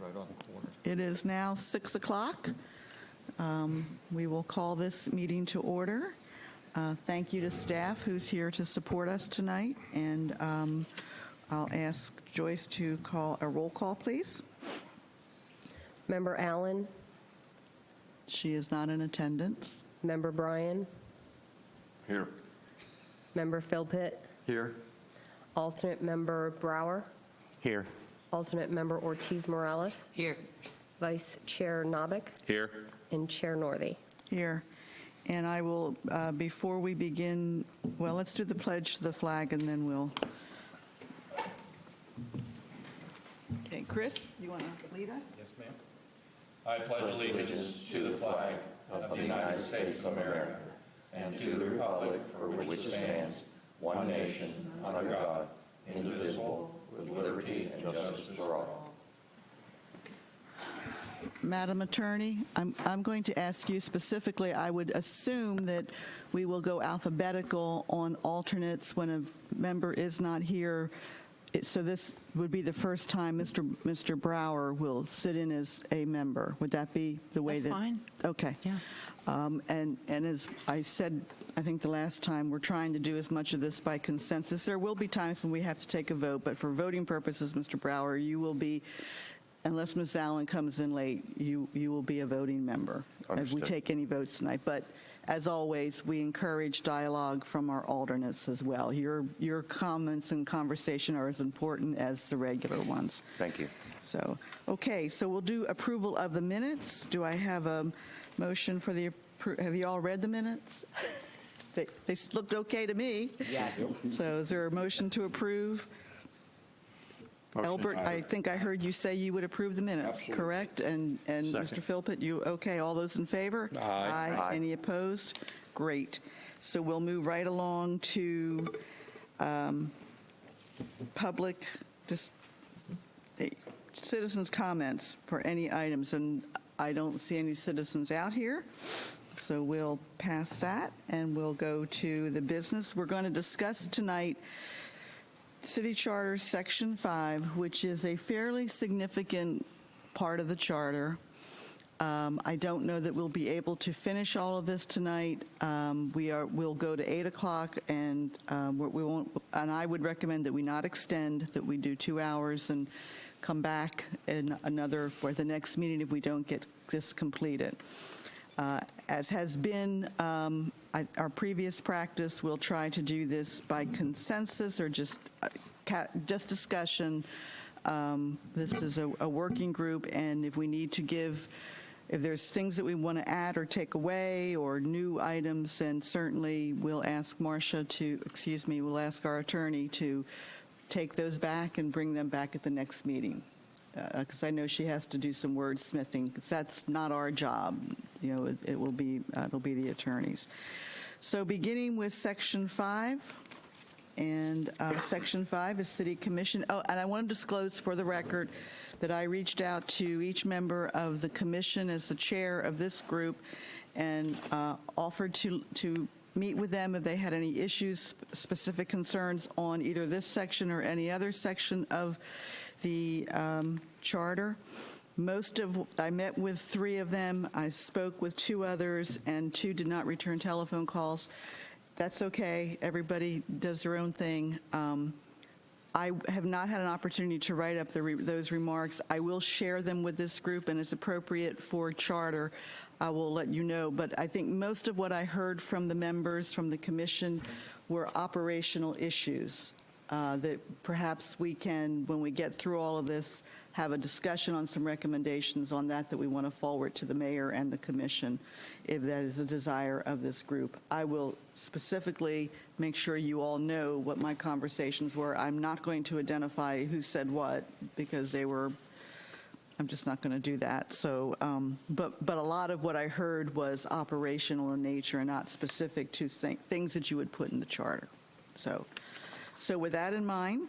right on the corner. It is now 6 o'clock. We will call this meeting to order. Thank you to staff who's here to support us tonight, and I'll ask Joyce to call a roll call, please. Member Allen, She is not in attendance. Member Bryan, Here. Member Philpott, Here. Alternate Member Brower, Here. Alternate Member Ortiz Morales, Here. Vice Chair Novick, Here. and Chair Northey. Here. And I will, before we begin, well, let's do the pledge to the flag, and then we'll. Okay, Chris, you want to lead us? Yes, ma'am. I pledge allegiance to the flag of the United States of America and to the republic for which it stands, one nation, under God, indivisible, with liberty and justice for all. Madam Attorney, I'm going to ask you specifically, I would assume that we will go alphabetical on alternates when a member is not here. So this would be the first time Mr. Brower will sit in as a member. Would that be the way That's that? fine. Okay. Yeah. And as I said, I think the last time, we're trying to do as much of this by consensus. There will be times when we have to take a vote, but for voting purposes, Mr. Brower, you will be, unless Ms. Allen comes in late, you will be a voting member if we take any votes tonight. But as always, we encourage dialogue from our alternates as well. Your comments and conversation are as important as the regular ones. Thank you. So, okay, so we'll do approval of the minutes. Do I have a motion for the, have you all read the minutes? They looked okay to me. Yeah. So is there a motion to approve? Albert, I think I heard you say you would approve the minutes, correct? And Mr. Philpott, you, okay, all those in favor? Aye. Aye. Any opposed? Great. So we'll move right along to public, just citizens' comments for any items, and I don't see any citizens out here. So we'll pass that, and we'll go to the business. We're going to discuss tonight City Charter Section 5, which is a fairly significant part of the charter. I don't know that we'll be able to finish all of this tonight. We'll go to 8 o'clock, and we won't. And I would recommend that we not extend, that we do 2 hours and come back in another for the next meeting if we don't get this completed. As has been our previous practice, we'll try to do this by consensus or just discussion. This is a working group, and if we need to give, if there's things that we want to add or take away or new items, then certainly we'll ask Marcia to, we'll ask our attorney to take those back and bring them back at the next meeting. Because I know she has to do some wordsmithing, because that's not our job. You know, it'll be the attorneys. So beginning with Section 5, and Section 5 is City Commission. Oh, and I want to disclose for the record that I reached out to each member of the commission as the chair of this group and offered to meet with them if they had any issues, specific concerns on either this section or any other section of the charter. I met with 3 of them. I spoke with 2 others, and 2 did not return telephone calls. That's okay. Everybody does their own thing. I have not had an opportunity to write up those remarks. I will share them with this group, and it's appropriate for charter. I will let you know. But I think most of what I heard from the members from the commission were operational issues that perhaps we can, when we get through all of this, have a discussion on some recommendations on that we want to forward to the mayor and the commission, if that is a desire of this group. I will specifically make sure you all know what my conversations were. I'm not going to identify who said what, because I'm just not going to do that. So, but a lot of what I heard was operational in nature and not specific to things that you would put in the charter. So with that in mind,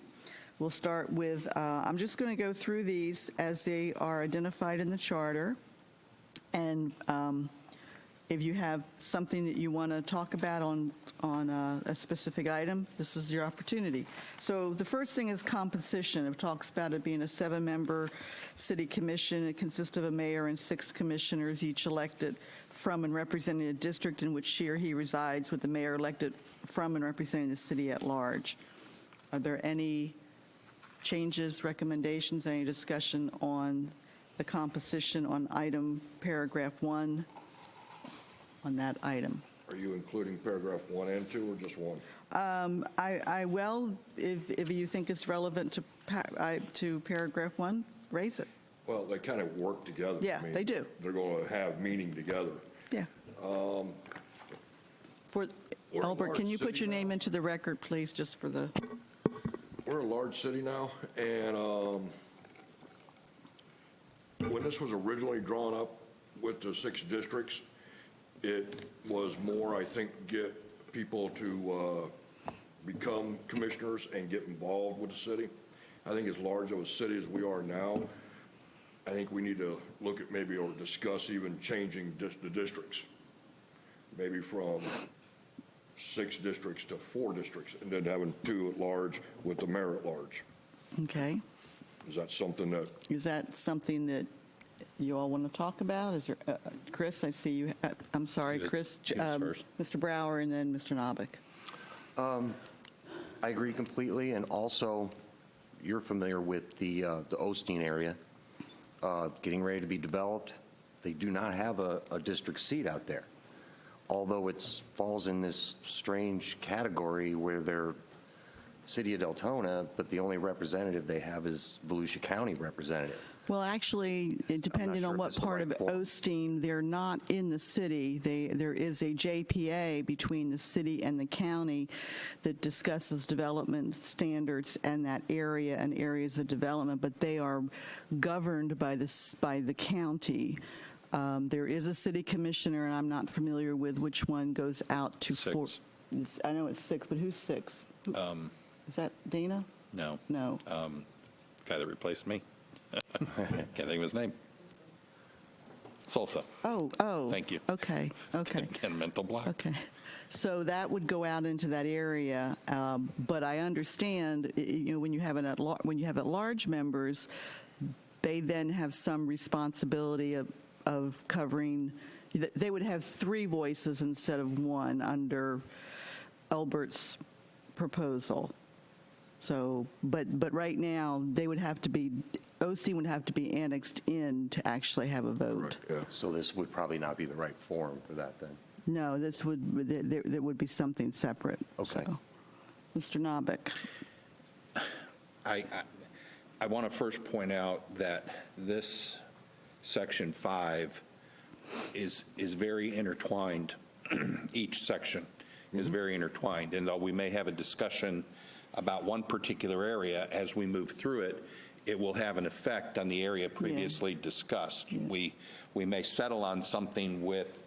we'll start with, I'm just going to go through these as they are identified in the charter. And if you have something that you want to talk about on a specific item, this is your opportunity. So the first thing is composition. It talks about it being a 7-member city commission. It consists of a mayor and 6 commissioners, each elected from and representing a district in which she or he resides, with the mayor elected from and representing the city at large. Are there any changes, recommendations, any discussion on the composition on item paragraph 1 on that item? Are you including paragraph 1 and 2 or just 1? If you think it's relevant to paragraph 1, raise it. Well, they kind of work together. Yeah, I mean, they do. They're going to have meaning together. Yeah. For We're a Albert, can large you put city your name now. into the record, please, just for the, We're a large city now, and when this was originally drawn up with the 6 districts, it was more, I think, get people to become commissioners and get involved with the city. I think as large of a city as we are now, I think we need to look at maybe or discuss even changing the districts, maybe from 6 districts to 4 districts, and then having 2 at large with the mayor at large. okay. Is that something that, Is that something that you all want to talk about? Is there, Chris, I see you, I'm sorry, Chris, first. Mr. Brower, and then Mr. Novick. I agree completely, and also, you're familiar with the Osteen area, getting ready to be developed. They do not have a district seat out there, although it falls in this strange category where they're City of Deltona, but the only representative they have is Volusia County representative. Well, actually, depending sure on if what it's the part right of form. Osteen, they're not in the city. There is a JPA between the city and the county that discusses development standards and that area and areas of development, but they are governed by the county. There is a city commissioner, and I'm not familiar with which one goes out to 6. I know it's 6, but who's 6? Is that Dana? No. No. Guy that replaced me. Can't think of his name. Salsa. Oh. Thank you. Okay. Again, mental block. Okay. So that would go out into that area, but I understand, when you have at-large members, they then have some responsibility of covering. They would have 3 voices instead of 1 under Albert's proposal. So, but right now they would have to be. Osteen would have to be annexed in to actually have a vote. yeah. So this would probably not be the right forum for that then. No, there would be something separate. Okay. So, Mr. Novick. I want to first point out that this section 5 is very intertwined. Each section is very intertwined, and though we may have a discussion about one particular area, as we move through it, it will have an effect on the area previously discussed. Yeah. We may settle on something with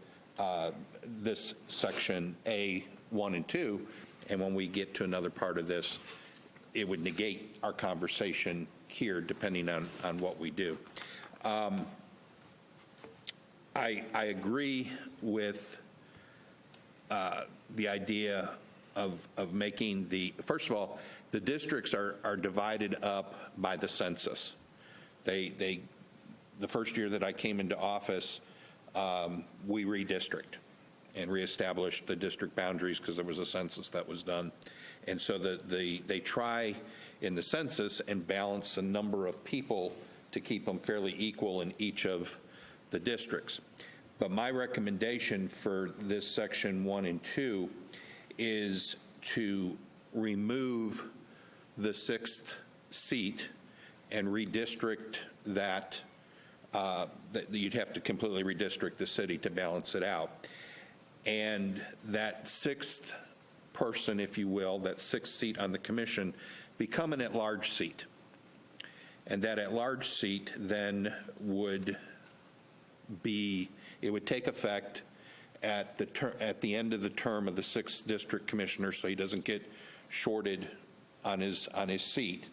this section A, 1, and 2, and when we get to another part of this, it would negate our conversation here, depending on what we do. I agree with the idea of making first of all, the districts are divided up by the census. The first year that I came into office, we redistrict and reestablished the district boundaries because there was a census that was done. And so they try in the census and balance the number of people to keep them fairly equal in each of the districts. But my recommendation for this section 1 and 2 is to remove the 6th seat and redistrict that you'd have to completely redistrict the city to balance it out. And that 6th person, if you will, that 6th seat on the commission, become an at-large seat. And that at-large seat then would take effect at the end of the term of the 6th district commissioner, so he doesn't get shorted on his seat.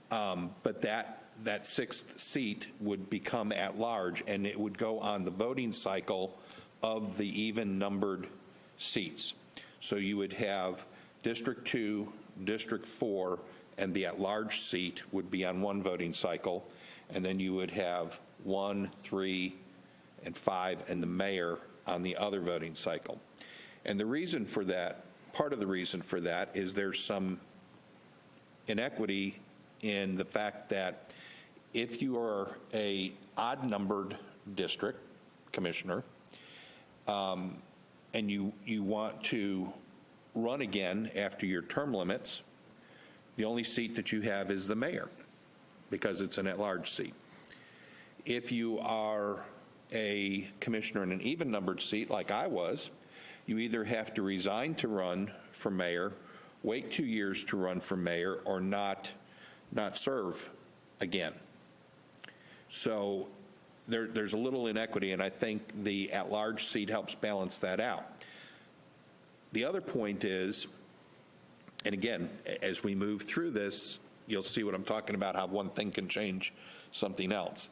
But that 6th seat would become at large, and it would go on the voting cycle of the even-numbered seats. So you would have District 2, District 4, and the at-large seat would be on one voting cycle, and then you would have 1, 3, and 5, and the mayor on the other voting cycle. And the reason for that, part of the reason for that is there's some inequity in the fact that if you are a odd-numbered district commissioner, and you want to run again after your term limits, the only seat that you have is the mayor, because it's an at-large seat. If you are a commissioner in an even-numbered seat, like I was, you either have to resign to run for mayor, wait 2 years to run for mayor, or not serve again. So there's a little inequity, and I think the at-large seat helps balance that out. The other point is, and again, as we move through this, you'll see what I'm talking about, how one thing can change something else.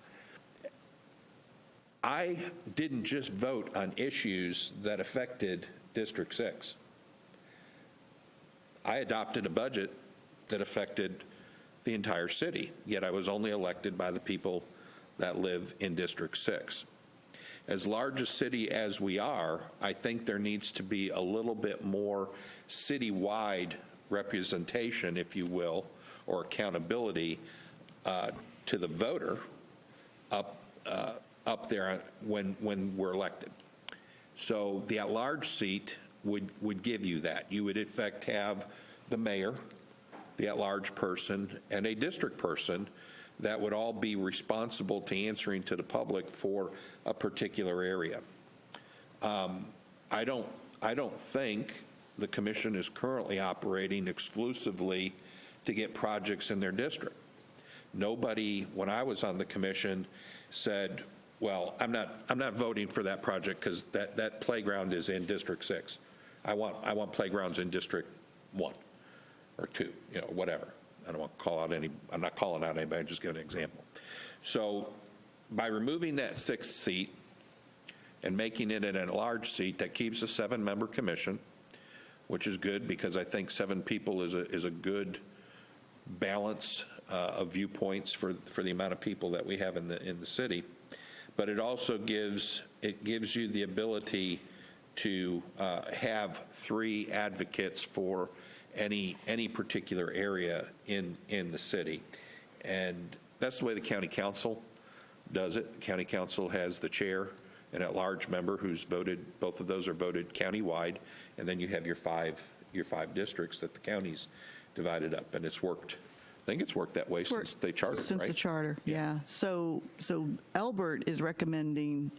I didn't just vote on issues that affected District 6. I adopted a budget that affected the entire city, yet I was only elected by the people that live in District 6. As large a city as we are, I think there needs to be a little bit more citywide representation, if you will, or accountability to the voter up there when we're elected. So the at-large seat would give you that. You would in fact have the mayor, the at-large person, and a district person that would all be responsible to answering to the public for a particular area. I don't think the commission is currently operating exclusively to get projects in their district. Nobody, when I was on the commission, said, well, I'm not voting for that project because that playground is in District 6. I want playgrounds in District 1 or 2, whatever. I don't want to call out I'm not calling out anybody, I'm just giving an example. So by removing that 6th seat and making it an at-large seat, that keeps a 7-member commission, which is good because I think 7 people is a good balance of viewpoints for the amount of people that we have in the city. But it also gives you the ability to have 3 advocates for any particular area in the city. And that's the way the county council does it. The county council has the chair, an at-large member who's voted, both of those are voted countywide, and then you have your five districts that the county's divided up, and it's worked. I think it's worked that way since they chartered, right? Since the charter, yeah. So Elbert is recommending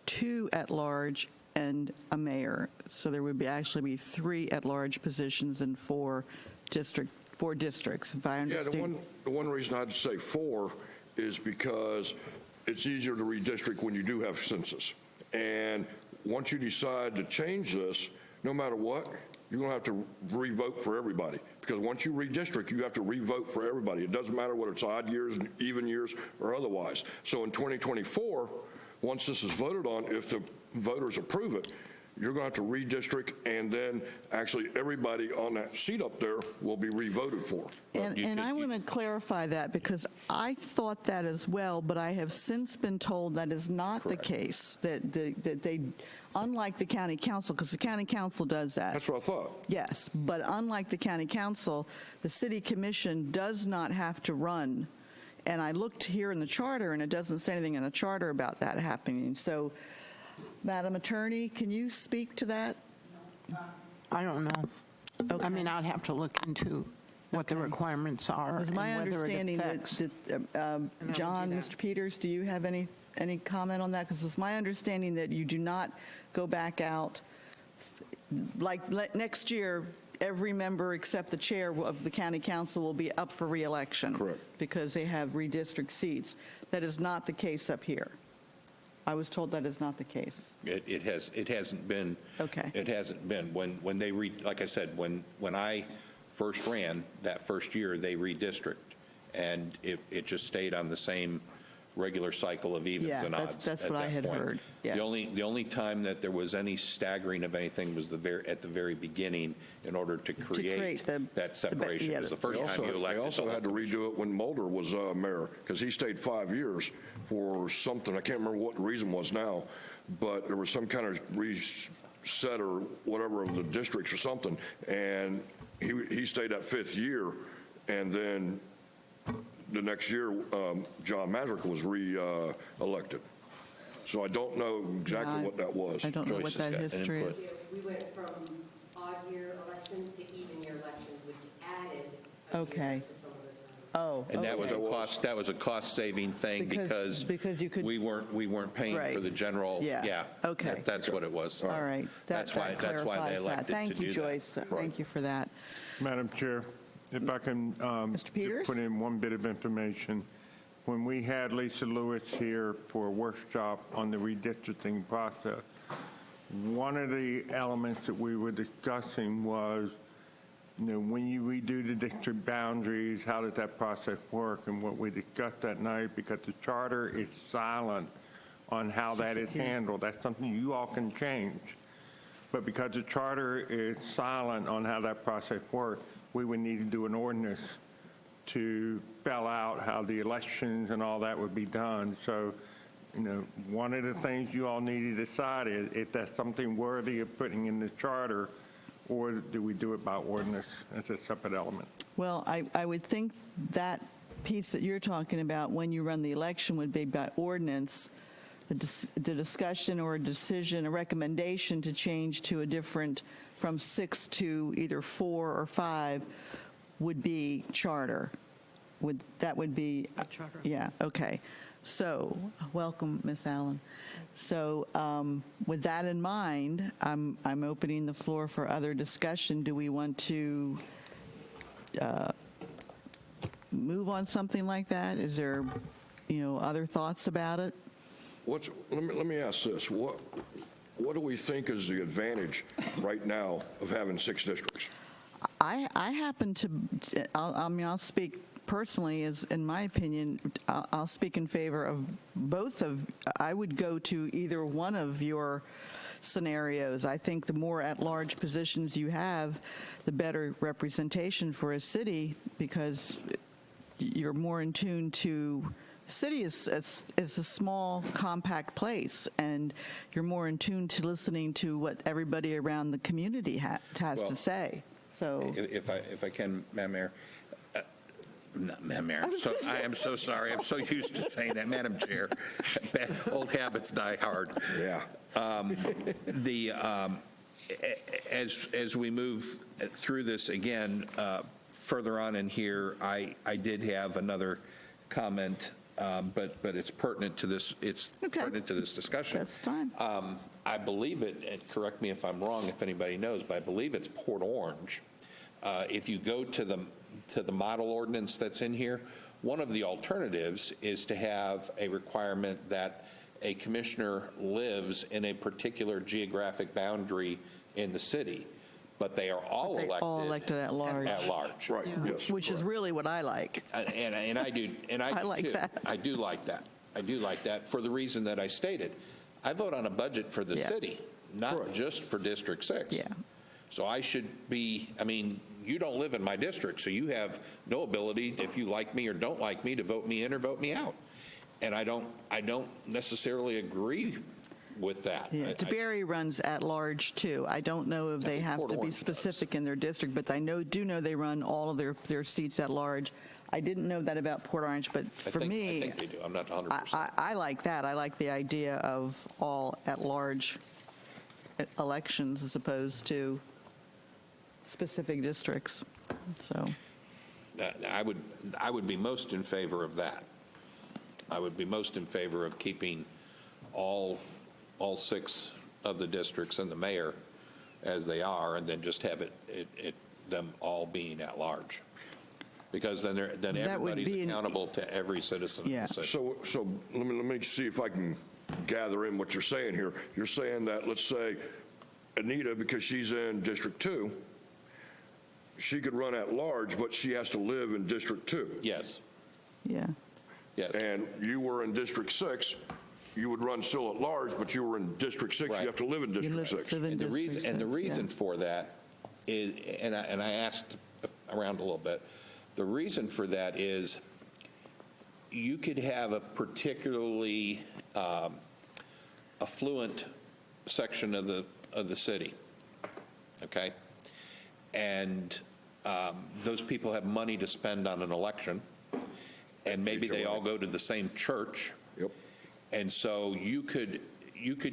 2 at-large and a mayor. So there would actually be 3 at-large positions and 4 districts, if I understand. Yeah, the one reason I'd say 4 is because it's easier to redistrict when you do have census. And once you decide to change this, no matter what, you're going to have to re-vote for everybody. Because once you redistrict, you have to re-vote for everybody. It doesn't matter whether it's odd years, even years, or otherwise. So in 2024, once this is voted on, if the voters approve it, you're going to have to redistrict, and then actually everybody on that seat up there will be re-voted for. And I want to clarify that because I thought that as well, but I have since been told that is not the case, that they, unlike the county council, because the county council does that. That's what I thought. Yes, but unlike the county council, the city commission does not have to run. And I looked here in the charter, and it doesn't say anything in the charter about that happening. So, Madam Attorney, can you speak to that? I don't know. Okay. I mean, I'd have to look into what the requirements are. It was my and whether it understanding affects- that, John, Mr. Peters, do you have any comment on that? Because it's my understanding that you do not go back out, like next year, every member except the chair of the county council will be up for re-election. Correct. Because they have redistrict seats. That is not the case up here. I was told that is not the case. It hasn't been. Okay. It hasn't been. When they like I said, when I first ran that first year, they redistrict, and it just stayed on the same regular cycle of evens Yeah, and odds. that's at what I that had point. heard, yeah. The only time that there was any staggering of anything was at the very beginning in order to create that separation. It was the first time you elected. They also had to redo it when Mulder was mayor, because he stayed 5 years for something, I can't remember what the reason was now, but there was some kind of reset or whatever of the districts or something, and he stayed that 5th year, and then the next year, John Madrick was re-elected. So I don't know exactly Yeah, what that was. I don't know Joyce what has that got an history input. is. We went from odd year elections to even year elections, which added a year Okay. to some of the time. Oh, And that was okay. that was a cost-saving thing Because you could- we weren't paying for Right. the general, Yeah, okay. That's what it was. All right. That's why they clarifies that. elected to Thank you, do that. Joyce. Thank you for that. Madam Chair, if I can Mr. Peters? put in one bit of information. When we had Lisa Lewis here for a workshop on the redistricting process, one of the elements that we were discussing was, when you redo the district boundaries, how does that process work? And what we discussed that night, because the charter is silent on how that is handled, that's something you all can change. But because the charter is silent on how that process works, we would need to do an ordinance to spell out how the elections and all that would be done. So, one of the things you all need to decide is if that's something worthy of putting in the charter, or do we do it by ordinance as a separate element? Well, I would think that piece that you're talking about, when you run the election, would be by ordinance. The discussion or a decision, a recommendation to change to a different, from 6 to either 4 or 5, would be charter. That would be? Charter. Yeah, okay. So, welcome, Ms. Allen. So, with that in mind, I'm opening the floor for other discussion. Do we want to move on something like that? Is there, other thoughts about it? Let me ask this. What do we think is the advantage right now of having 6 districts? I happen to, I'll speak personally, as in my opinion, I'll speak in favor of both of, I would go to either one of your scenarios. I think the more at-large positions you have, the better representation for a city, because you're more in tune to, the city is a small, compact place, and you're more in tune to listening to what everybody around the community has Well, to say. So, If I can, Madam Mayor, not Madam Mayor, I am so sorry, I'm so used to saying that, Madam Chair. Bad old habits die hard. Yeah. As we move through this again, further on in here, I did have another comment, but it's pertinent to this, Okay. pertinent to this discussion. that's time. I believe it, and correct me if I'm wrong, if anybody knows, but I believe it's Port Orange. If you go to the model ordinance that's in here, one of the alternatives is to have a requirement that a commissioner lives in a particular geographic boundary in the city, but they are all They elected. all elected at large. At large. Right, yes. Which is really what I like. And I do, and I I do like too. that. I do like that. I do like that for the reason that I stated. I vote on a budget for the Yeah. city, not just for District 6. Yeah. So I should be, you don't live in my district, so you have no ability, if you like me or don't like me, to vote me in or vote me out. And I don't necessarily agree with that. Yeah, DeBerry runs at large too. I don't know if they think have Port to be Orange does. specific in their district, but I do know they run all of their seats at large. I didn't know that about Port Orange, but for I me, think they do. I'm not 100%. I like that. I like the idea of all at-large elections as opposed to specific districts. So, I would be most in favor of that. I would be most in favor of keeping all 6 of the districts and the mayor as they are, and then just have them all being at large. Because then That would everybody's be accountable to every citizen in Yeah. the city. So let me see if I can gather in what you're saying here. You're saying that, let's say, Anita, because she's in District 2, she could run at large, but she has to live in District 2. Yes. yeah. Yes. and you were in District 6, you would run still at large, but you were in District 6, Right. you have to live in You District 6. live in And the District reason, and the 6, yeah. reason for that is, and I asked around a little bit, the reason for that is you could have a particularly affluent section of the city, okay? And those people have money to spend on an election, and maybe they all go to the same church. Yep, And so you could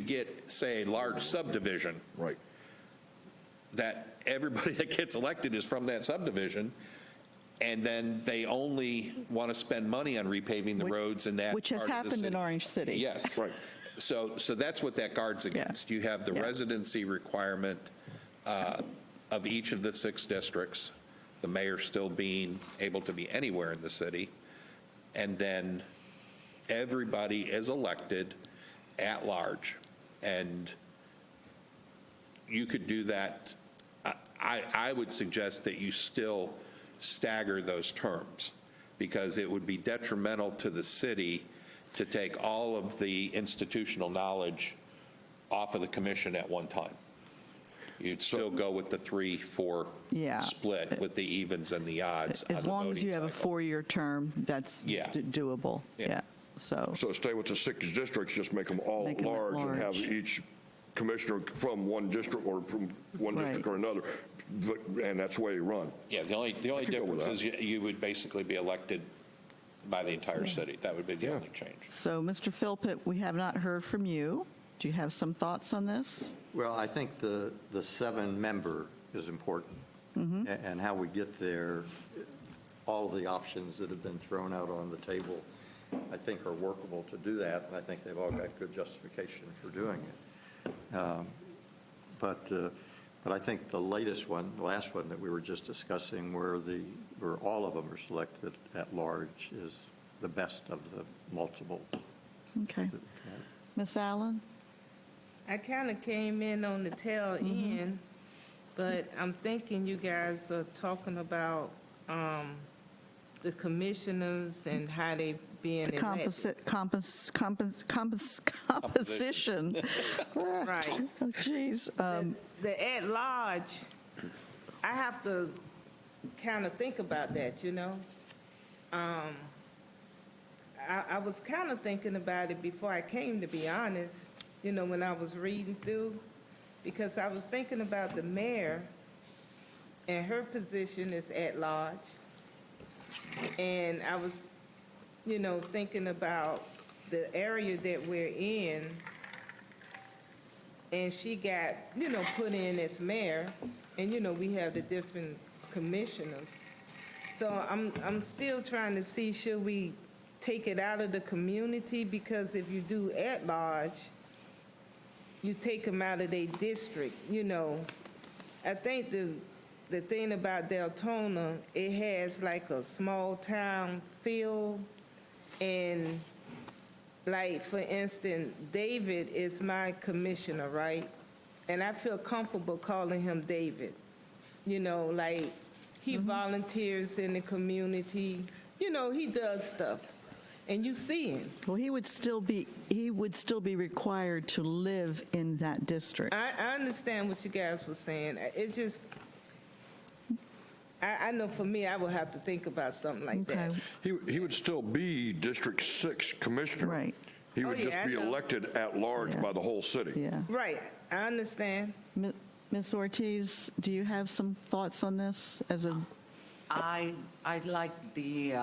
get, say, a large subdivision right. that everybody that gets elected is from that subdivision, and then they only want to spend money on repaving the roads in that Which has part of the happened in city. Orange City. Yes. Right. So that's what that guards against. You have the Yeah. residency requirement of each of the 6 districts, the mayor still being able to be anywhere in the city, and then everybody is elected at large. And you could do that. I would suggest that you still stagger those terms, because it would be detrimental to the city to take all of the institutional knowledge off of the commission at one time. You'd still go with the 3-4 Yeah. split with the evens and the odds on As the long as voting you have a cycle. 4-year term, that's Yeah. doable. Yeah. Yeah, so, So stay with the 6 districts, just make them all Make 'em at large and have large. each commissioner from one district or from one district Right. or another, and that's the way you run. Yeah, the only could go with difference that. is you would basically be elected by the entire city. That would be the only change. so Mr. Philpott, we have not heard from you. Do you have some thoughts on this? Well, I think the 7-member is important, and how we get there, all of the options that have been thrown out on the table, I think are workable to do that, and I think they've all got good justification for doing it. But I think the last one that we were just discussing, where all of them are selected at large, is the best of the multiple. Okay. Ms. Allen? I kind of came in on the tail end, but I'm thinking you guys are talking about the commissioners and how they being The elected. composition. Right. Oh, geez. The at-large, I have to kind of think about that, you know? I was kind of thinking about it before I came, to be honest, you know, when I was reading through, because I was thinking about the mayor, and her position is at-large. And I was, you know, thinking about the area that we're in, and she got, you know, put in as mayor, and, you know, we have the different commissioners. So I'm still trying to see, should we take it out of the community? Because if you do at-large, you take them out of their district, you know. I think the thing about Deltona, it has like a small town feel, and like, for instance, David is my commissioner, right? And I feel comfortable calling him David. You know, like, he volunteers in the community. You know, he does stuff, and you see him. Well, he would still be required to live in that district. I understand what you guys were saying. It's just, I know for me, I would have to think about something like that. Okay. He would still be District 6 commissioner. Right. He Oh, would yeah, just I be know. elected at large Yeah. by the whole city. Yeah. Right, I understand. Ms. Ortiz, do you have some thoughts on this as a, I like the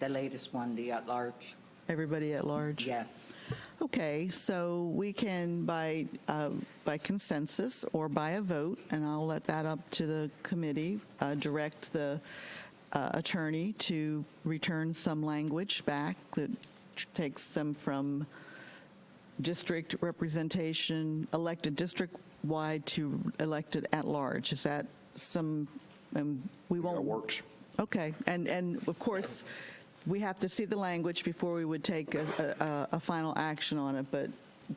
latest one, the at-large. everybody at large? Yes. Okay, so we can, by consensus or by a vote, and I'll let that up to the committee, direct the attorney to return some language back that takes them from district representation, elected district-wide to elected at-large. Is that some, we won't? That works. Okay, and of course, we have to see the language before we would take a final action on it, but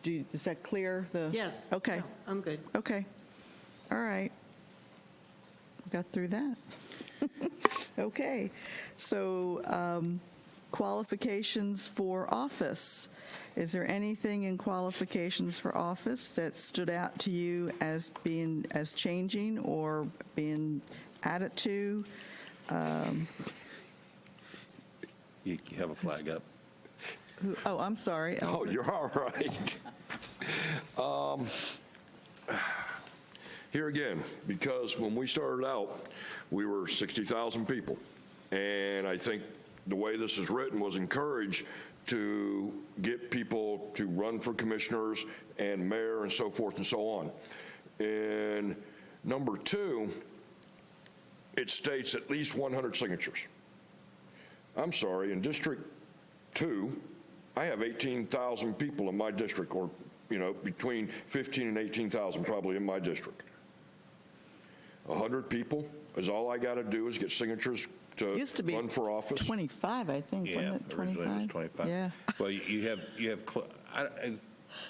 is that clear? Yes. Okay. No, I'm good. Okay. All right. Got through that. Okay. So qualifications for office. Is there anything in qualifications for office that stood out to you as changing or being added to? You have a flag up. Oh, I'm sorry. Oh, you're all right. Here again, because when we started out, we were 60,000 people. And I think the way this is written was encouraged to get people to run for commissioners and mayor and so forth and so on. And number 2, it states at least 100 signatures. I'm sorry, in District 2, I have 18,000 people in my district, or, between 15 and 18,000 probably in my district. 100 people is all I got to do is get signatures to Used to be run for office. 25, I think, Yeah, wasn't it? originally it was 25. Yeah. Well, you have,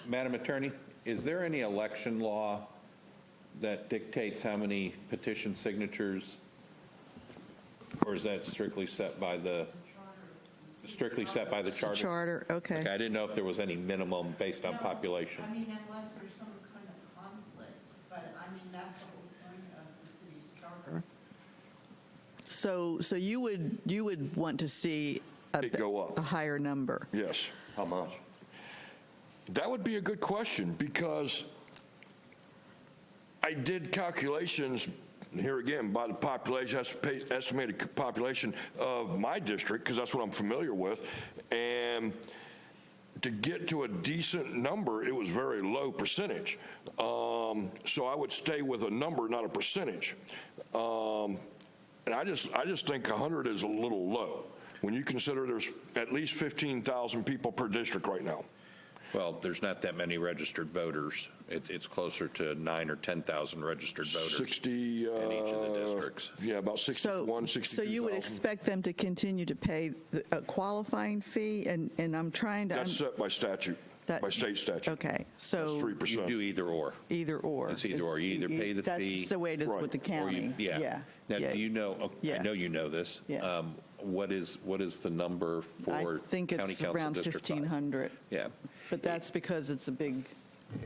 Madam Attorney, is there any election law that dictates how many petition signatures? Or is that strictly set by the charter? Charter, okay. Okay, I didn't know if there was any minimum based on population. I mean, unless there's some kind of conflict, but I mean, that's the whole point of the city's charter. So you would want to see It go up. a higher number? Yes. How much? That would be a good question, because I did calculations, here again, by the population, estimated population of my district, because that's what I'm familiar with, and to get to a decent number, it was very low percentage. So I would stay with a number, not a percentage. And I just think 100 is a little low when you consider there's at least 15,000 people per district right now. Well, there's not that many registered voters. It's closer to 9,000 or 10,000 registered voters 60, in each of the districts. Yeah, about 61, 62,000. So you would expect them to continue to pay a qualifying fee, and I'm trying to... That's set by statute, by state statute. Okay, so... That's 3%. You do either or. Either or. It's either or. You either pay the fee. That's the way it is with the Right. county. Yeah. Now, do you know, Yeah. I know you know this. Yeah. What is the number for I think County it's Council around District 5? 1,500, Yeah, but that's because it's a big,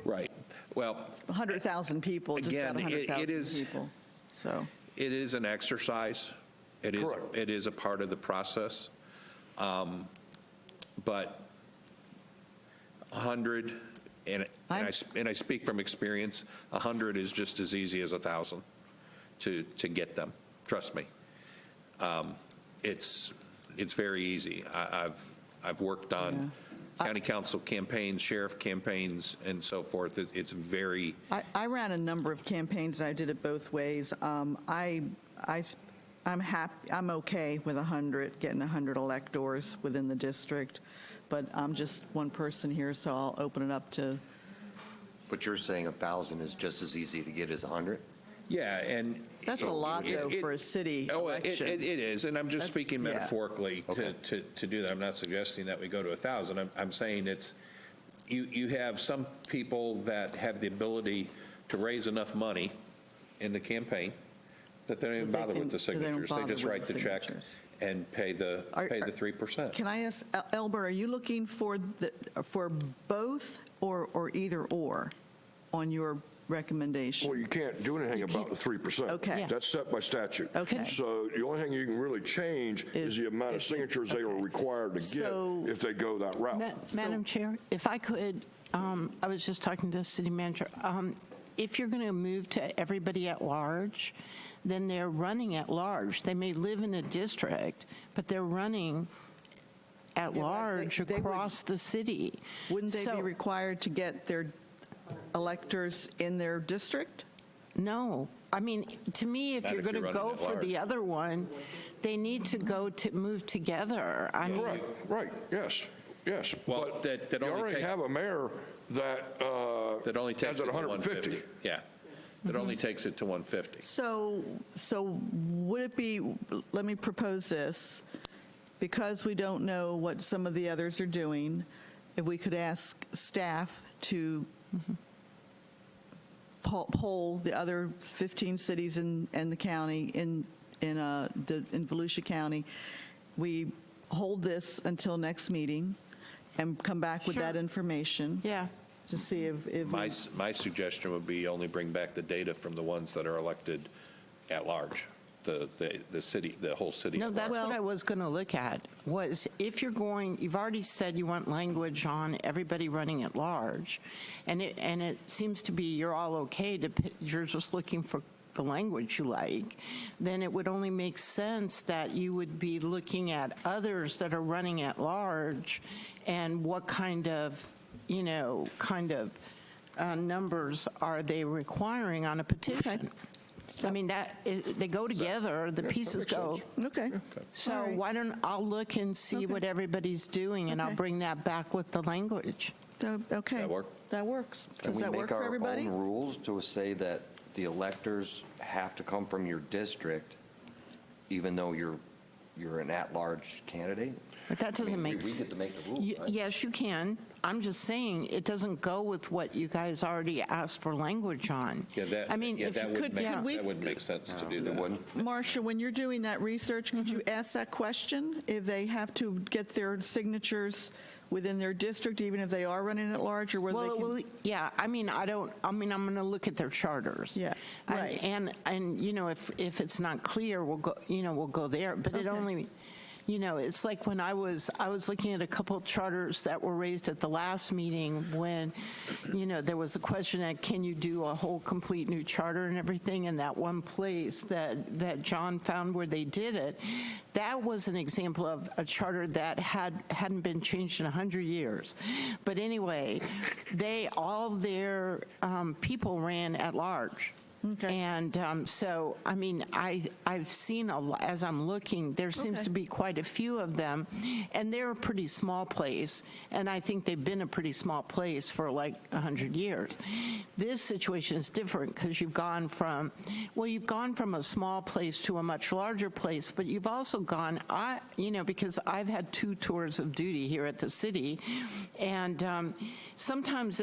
right. Well, 100,000 people, just about Again, it 100,000 is- people. So, it is an exercise. Correct. It is a part of the process. But 100, and I speak from experience, 100 is just as easy as 1,000 to get them. Trust me. It's very easy. I've worked on county council campaigns, sheriff campaigns, and so forth. It's very, I ran a number of campaigns, and I did it both ways. I'm happy, I'm okay with 100, getting 100 electors within the district, but I'm just one person here, so I'll open it up to... But you're saying 1,000 is just as easy to get as 100? yeah, and. That's a lot, though, for a city election. It is, and I'm just speaking yeah. metaphorically Okay. to do that. I'm not suggesting that we go to 1,000. I'm saying it's, you have some people that have the ability to raise enough money in the campaign that they don't even That they bother with can- the they don't signatures. They bother just with write the the check signatures. and pay the 3%. Can I ask, Elbert, are you looking for both or either or on your recommendation? Well, you can't do anything about the 3%. Okay. Yeah. That's set by statute. Okay. So the only thing you can really change is the amount of signatures they are required to get So- if they go that route. Madam Chair, if I could, I was just talking to the city manager. If you're going to move to everybody at large, then they're running at large. They may live in a district, but they're running at Yeah, but large they would- across the city. Wouldn't they be So- required to get their electors in their district? No. I mean, to me, if Not you're if going you're to running go at for the large. other one, they need to go to move together. I mean, Right, yes, yes. Well, But that you only already take- have a mayor that That only takes has it it to 150. 150. Yeah, that only takes it to 150. So would it be, let me propose this, because we don't know what some of the others are doing, if we could ask staff to poll the other 15 cities in the county, in Volusia County. We hold this until next meeting and come back with that Sure. information Yeah. to see if. My suggestion would be only bring back the data from the ones that are elected at large, the city, the whole city. No, at that's large. what I was going to look at, was if you're going, you've already said you want language on everybody running at large, and it seems to be you're all okay to, you're just looking for the language you like, then it would only make sense that you would be looking at others that are running at large and what kind of, numbers are they requiring on a petition? I mean, they go together, the pieces go. Okay. So All right. why don't, I'll look and see what everybody's doing, and I'll Okay. bring that back with the language. Okay. That work? That works. Can Does we that work make for our everybody? own rules to say that the electors have to come from your district, even though you're an at-large candidate? But that doesn't make We sense. get to make the rules, right? Yes, you can. I'm just saying, it doesn't go with what you guys already asked for language on. Yeah, that, I mean, yeah, if you that would could, make, yeah. that would make sense to do It that. wouldn't? Marcia, when you're doing that research, could you ask that question? If they have to get their signatures within their district, even if they are running at large, or whether they can? Well, yeah, I'm going to look at their charters. Yeah, right. And if it's not clear, we'll go there. But it Okay. only, it's like when I was looking at a couple of charters that were raised at the last meeting when, there was a question that can you do a whole complete new charter and everything, and that one place that John found where they did it, that was an example of a charter that hadn't been changed in 100 years. But anyway, all their people ran at large. Okay. And so, I mean, I've seen, as I'm looking, there seems Okay. to be quite a few of them, and they're a pretty small place, and I think they've been a pretty small place for like 100 years. This situation is different because you've gone from a small place to a much larger place, but you've also gone, because I've had 2 tours of duty here at the city, and sometimes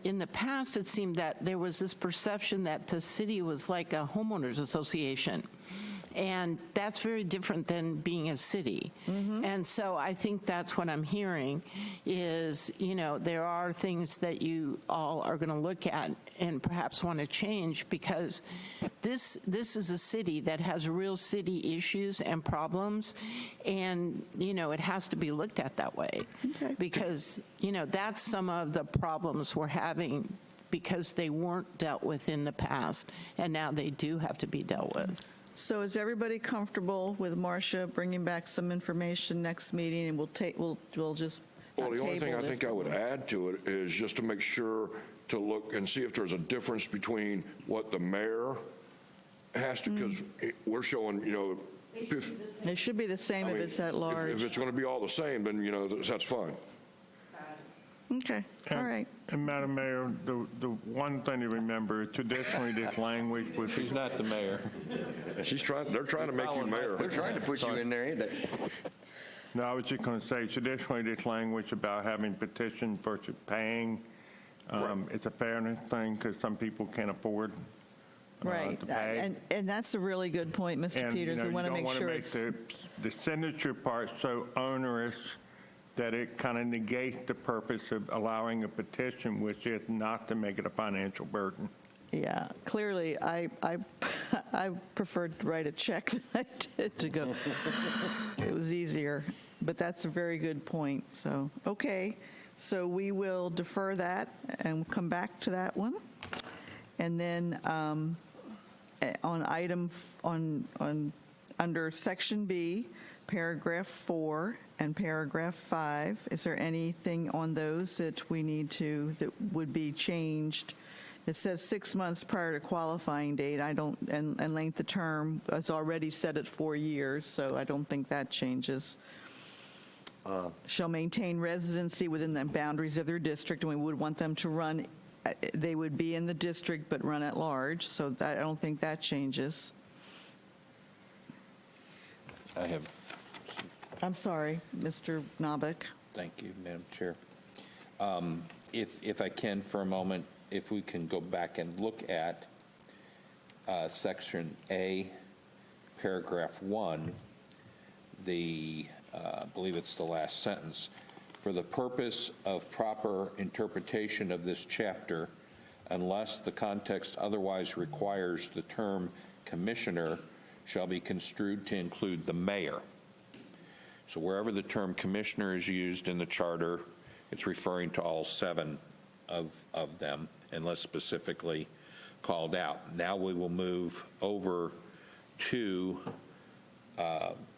in the past it seemed that there was this perception that the city was like a homeowners association. And that's very different than being a city. And so I think that's what I'm hearing is, there are things that you all are going to look at and perhaps want to change because this is a city that has real city issues and problems. And, it has to be looked at that way. Okay. Because, that's some of the problems we're having because they weren't dealt with in the past, and now they do have to be dealt with. So is everybody comfortable with Marcia bringing back some information next meeting, and we'll just Well, not the only thing table I this, think I but would we'll- add to it is just to make sure to look and see if there's a difference between what the mayor has to, because we're showing, It should be the same I if mean, it's at if large. it's going to be all the same, then, that's fine. Okay, all right. And Madam Mayor, the one thing to remember, traditionally this language was, She's not the mayor. They're trying to make you mayor. They're trying to put you in there, ain't they? no, I was just going to say, traditionally this language about having petition versus paying, it's a fairness thing because some people can't afford Right. to pay. And that's a really good point, Mr. And, Peters. We want to make sure it's, you don't want to make the signature part so onerous that it kind of negates the purpose of allowing a petition, which is not to make it a financial burden. yeah, clearly, I preferred to write a check than I did to go. It was easier, but that's a very good point. So, okay, so we will defer that and come back to that one. And then under Section B, Paragraph 4 and Paragraph 5, is there anything on those that would be changed? It says 6 months prior to qualifying date. And length of term is already set at 4 years, so I don't think that changes. Shall maintain residency within the boundaries of their district, and we would want them to run, they would be in the district but run at large, so I don't think that changes. I have, I'm sorry, Mr. Novick. thank you, Madam Chair. If I can for a moment, if we can go back and look at Section A, Paragraph 1, the I believe it's the last sentence, for the purpose of proper interpretation of this chapter, unless the context otherwise requires the term commissioner shall be construed to include the mayor. So wherever the term commissioner is used in the charter, it's referring to all 7 of them, unless specifically called out. Now we will move over to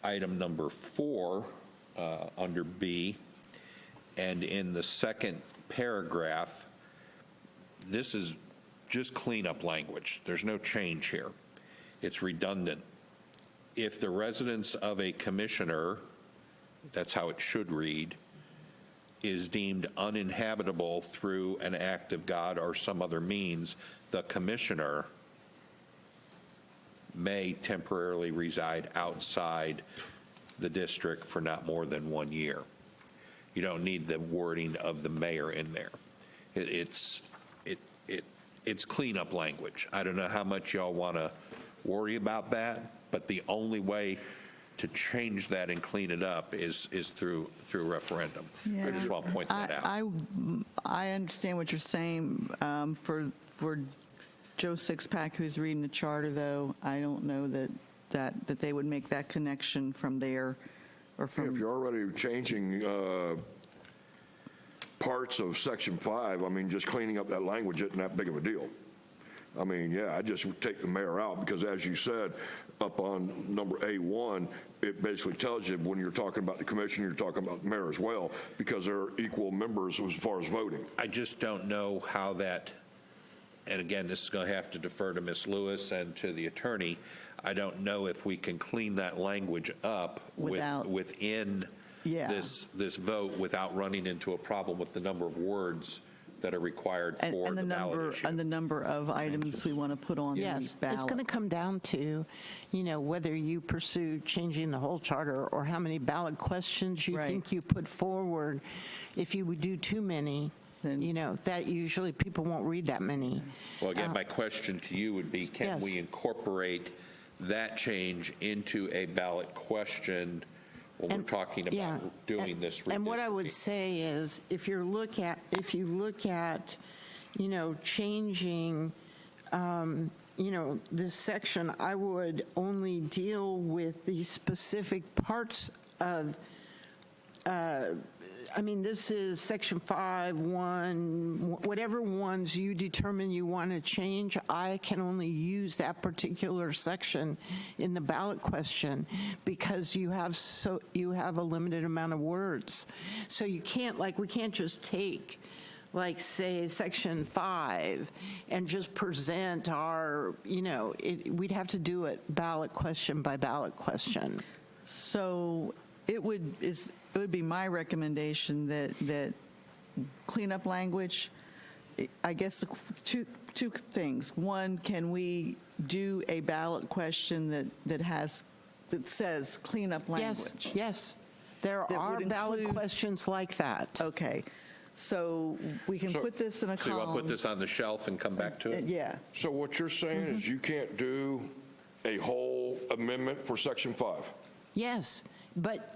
item number 4 under B. And in the second paragraph, this is just cleanup language. There's no change here. It's redundant. If the residence of a commissioner, that's how it should read, is deemed uninhabitable through an act of God or some other means, the commissioner may temporarily reside outside the district for not more than 1 year. You don't need the wording of the mayor in there. It's cleanup language. I don't know how much y'all want to worry about that, but the only way to change that and clean it up is through referendum. I just want to point that out. I understand what you're saying. For Joe Sixpack, who's reading the charter, though, I don't know that they would make that connection from there or from. If you're already changing parts of Section 5, I mean, just cleaning up that language isn't that big of a deal. I mean, yeah, I just would take the mayor out because, as you said, up on number A1, it basically tells you when you're talking about the commission, you're talking about the mayor as well, because they're equal members as far as voting. I just don't know how that, and again, this is going to have to defer to Ms. Lewis and to the attorney. I don't know if we can clean that language up within this vote without running into a problem with the number of words that are required for the ballot issue. And the number of items we want to put on the ballot. Yes, it's going to come down to, whether you pursue changing the whole charter or how many ballot questions you think you put forward. If you would do too many, then, that usually people won't read that many. Well, again, my question to you would be, can we incorporate that change into a ballot question when we're talking about doing this redistricting? And what I would say is, if you look at, changing, this section, I would only deal with the specific parts of, this is Section 5(1), whatever ones you determine you want to change, I can only use that particular section in the ballot question because you have a limited amount of words. So you can't, we can't just take, say, Section 5 and just present our, we'd have to do it ballot question by ballot question. So it would be my recommendation that cleanup language, I guess two things. One, can we do a ballot question that says cleanup language? Yes. There are ballot questions like that. Okay. So we can put this in a column. So you want to put this on the shelf and come back to it? Yeah. So what you're saying is you can't do a whole amendment for Section 5? Yes. But,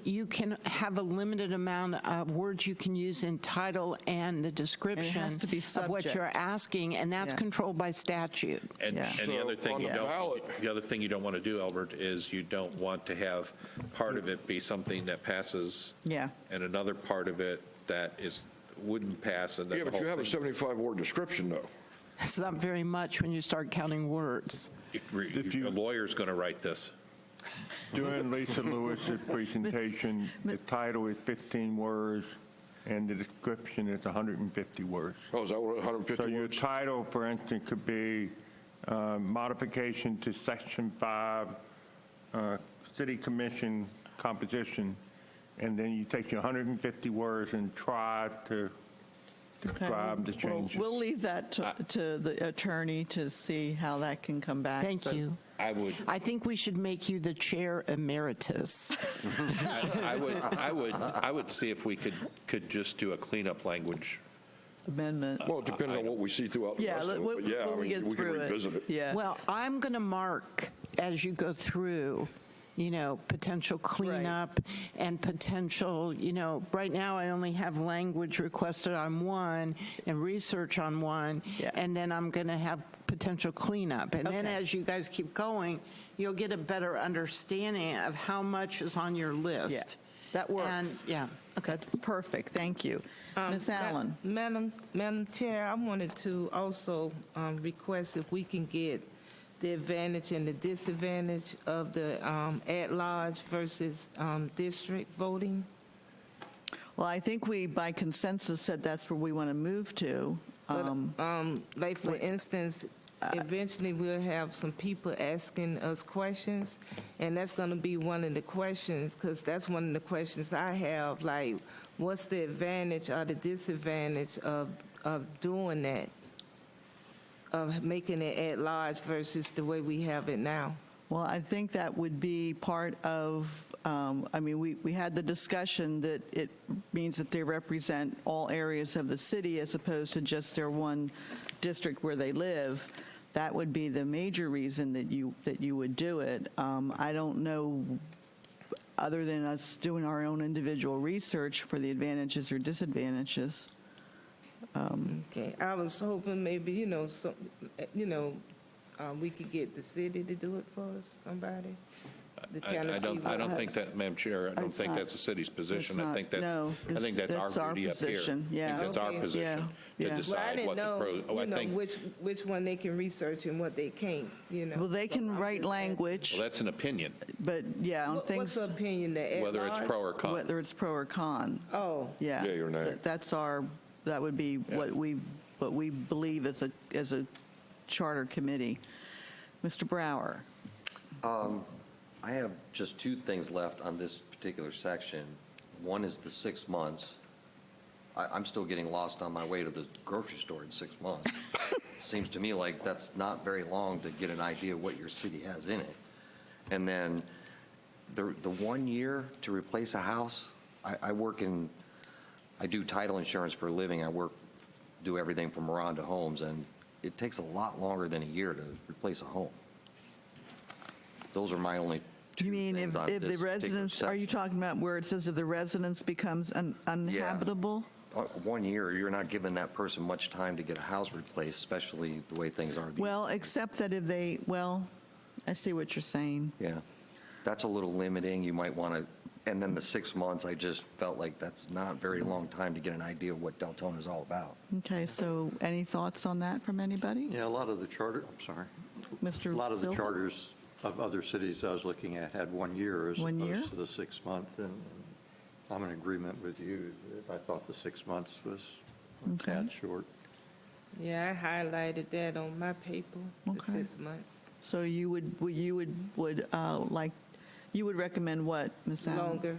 you can have a limited amount of words you can use in title and the description of what you're asking, and that's controlled by statute. And the other thing you don't want to do, Albert, is you don't want to have part of it be something that passes and another part of it that wouldn't pass. And yeah, but you have a 75-word description, though. It's not very much when you start counting words. A lawyer's going to write this. During Lisa Lewis's presentation, the title is 15 words, and the description is 150 words. Oh, is that what 150 words? So your title, for instance, could be modification to Section 5, City Commission composition, and then you take your 150 words and try to describe the changes. We'll leave that to the attorney to see how that can come back. Thank you. I think we should make you the chair emeritus. I would see if we could just do a cleanup language amendment. Well, it depends on what we see throughout the rest of it. But we can revisit it. Yeah. Well, I'm going to mark as you go through potential cleanup and potential, right now I only have language requested on one and research on one, Yeah. and then I'm going to have potential cleanup. And then Okay. as you guys keep going, you'll get a better understanding of how much is on your list. Yeah, that works. And, yeah. That's perfect, thank you. Ms. Allen? Madam Chair, I wanted to also request if we can get the advantage and the disadvantage of the at-large versus district voting. Well, I think we, by consensus, said that's where we want to move to. Like, for instance, eventually we'll have some people asking us questions, and that's going to be one of the questions, because that's one of the questions I have, like, what's the advantage or the disadvantage of doing that, of making it at large versus the way we have it now? Well, I think that would be part of, we had the discussion that it means that they represent all areas of the city as opposed to just their one district where they live. That would be the major reason that you would do it. I don't know, other than us doing our own individual research, for the advantages or disadvantages. Okay, I was hoping maybe, we could get the city to do it for us, somebody? To kinda see what- I don't think that, Madam Chair, I don't It's think not- that's the city's position. it's I think not- no, that's that's our our duty up here. position, yeah. I think that's our Okay. position Yeah, to yeah. Well, I decide didn't what the know, pros, I think, which one they can research and what they can't, Well, they So can I'm write just asking. language, well, that's an opinion, but yeah, on What's things, the opinion, the whether it's at-large? pro or con. whether it's pro or con. Oh, Yeah. Yea or nay. That would be what we believe as a charter committee. Mr. Brower? I have just two things left on this particular section. One is the 6 months. I'm still getting lost on my way to the grocery store in 6 months. Seems to me like that's not very long to get an idea of what your city has in it. And then the 1 year to replace a house, I do title insurance for a living. Do everything from Miranda Homes, and it takes a lot longer than a year to replace a home. Those are my only two You mean things if on the this particular residents, are you section. talking about where it says if the residence becomes uninhabitable? 1 year, you're not giving that person much time to get a house replaced, especially the way things are these Well, except that if they, I see what you're saying. Yeah, that's a little limiting. You might want to, and then the 6 months, I just felt like that's not a very long time to get an idea of what Deltona is all about. Okay, so any thoughts on that from anybody? Yeah, a lot of the Mr. A lot of the Philbin? charters of other cities I was looking at had 1 year as 1 year? opposed to the 6 month, and I'm in agreement with you. I thought the 6 months was a Okay. tad short. yeah, I highlighted that on my paper, the Okay. 6 months. So you would recommend what, Ms. Allen? Longer.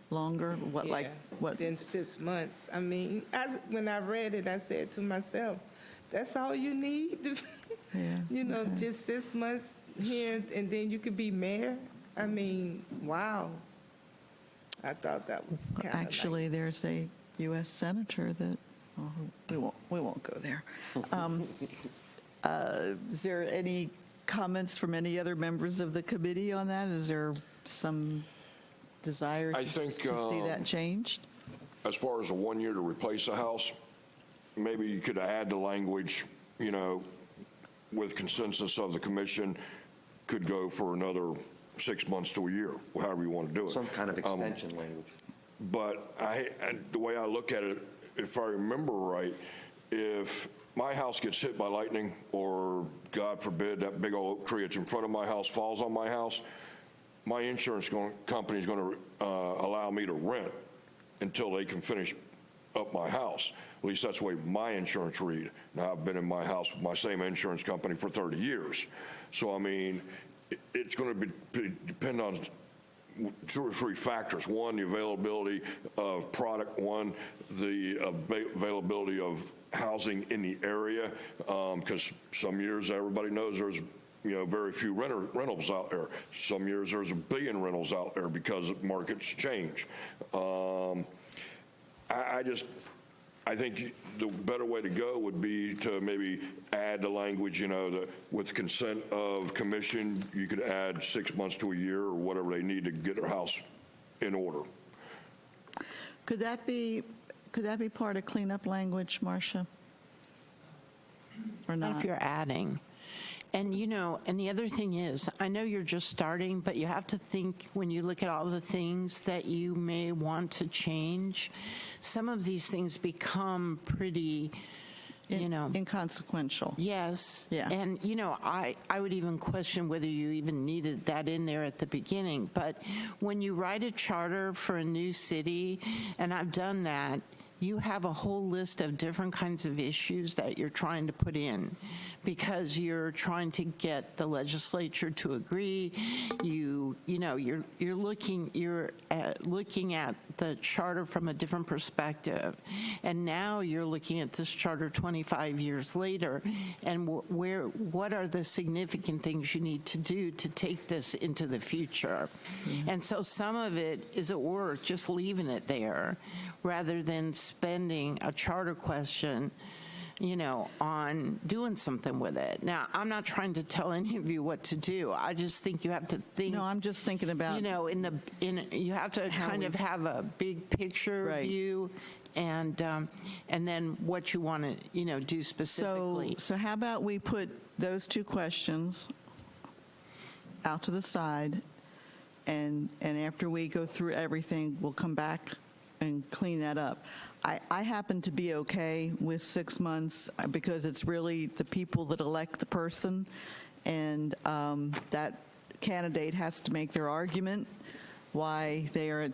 Longer? What, like, Yeah, what? than 6 months. I mean, when I read it, I said to myself, that's all you need? Yeah, okay. Just 6 months here, and then you could be mayor? I mean, wow. I thought that was kind of Actually, there's a U.S. senator that, we won't go there. Is there any comments from any other members of the committee on that? Is there some desire I to think, see that changed? As far as a 1 year to replace a house, maybe you could add the language, with consensus of the commission, could go for another 6 months to a year, however you want to do it. Some kind of extension language. But the way I look at it, if I remember right, if my house gets hit by lightning, or God forbid, that big old oak tree that's in front of my house falls on my house, my insurance company is going to allow me to rent until they can finish up my house. At least that's the way my insurance read. Now, I've been in my house with my same insurance company for 30 years. So, I mean, it's going to depend on 2 or 3 factors. One, the availability of product. One, the availability of housing in the area, because some years, everybody knows there's very few rentals out there. Some years there's 1 billion rentals out there because markets change. I think the better way to go would be to maybe add the language, that with consent of commission, you could add 6 months to a year or whatever they need to get their house in order. Could that be part of cleanup language, Marcia? Or Not not? if you're adding. And, and the other thing is, I know you're just starting, but you have to think when you look at all the things that you may want to change, some of these things become pretty, Inconsequential. Yes. Yeah. And, I would even question whether you even needed that in there at the beginning. But when you write a charter for a new city, and I've done that, you have a whole list of different kinds of issues that you're trying to put in because you're trying to get the legislature to agree. You're looking at the charter from a different perspective, and now you're looking at this charter 25 years later, and what are the significant things you need to do to take this into the future? And so some of it is at work just leaving it there rather than spending a charter question, on doing something with it. Now, I'm not trying to tell any of you what to do. I just think you have to think. No, I'm just thinking about. You have to kind of have a big picture view, and then what you want to, do specifically. So how about we put those two questions out to the side, and after we go through everything, we'll come back and clean that up. I happen to be okay with 6 months because it's really the people that elect the person, and that candidate has to make their argument why they're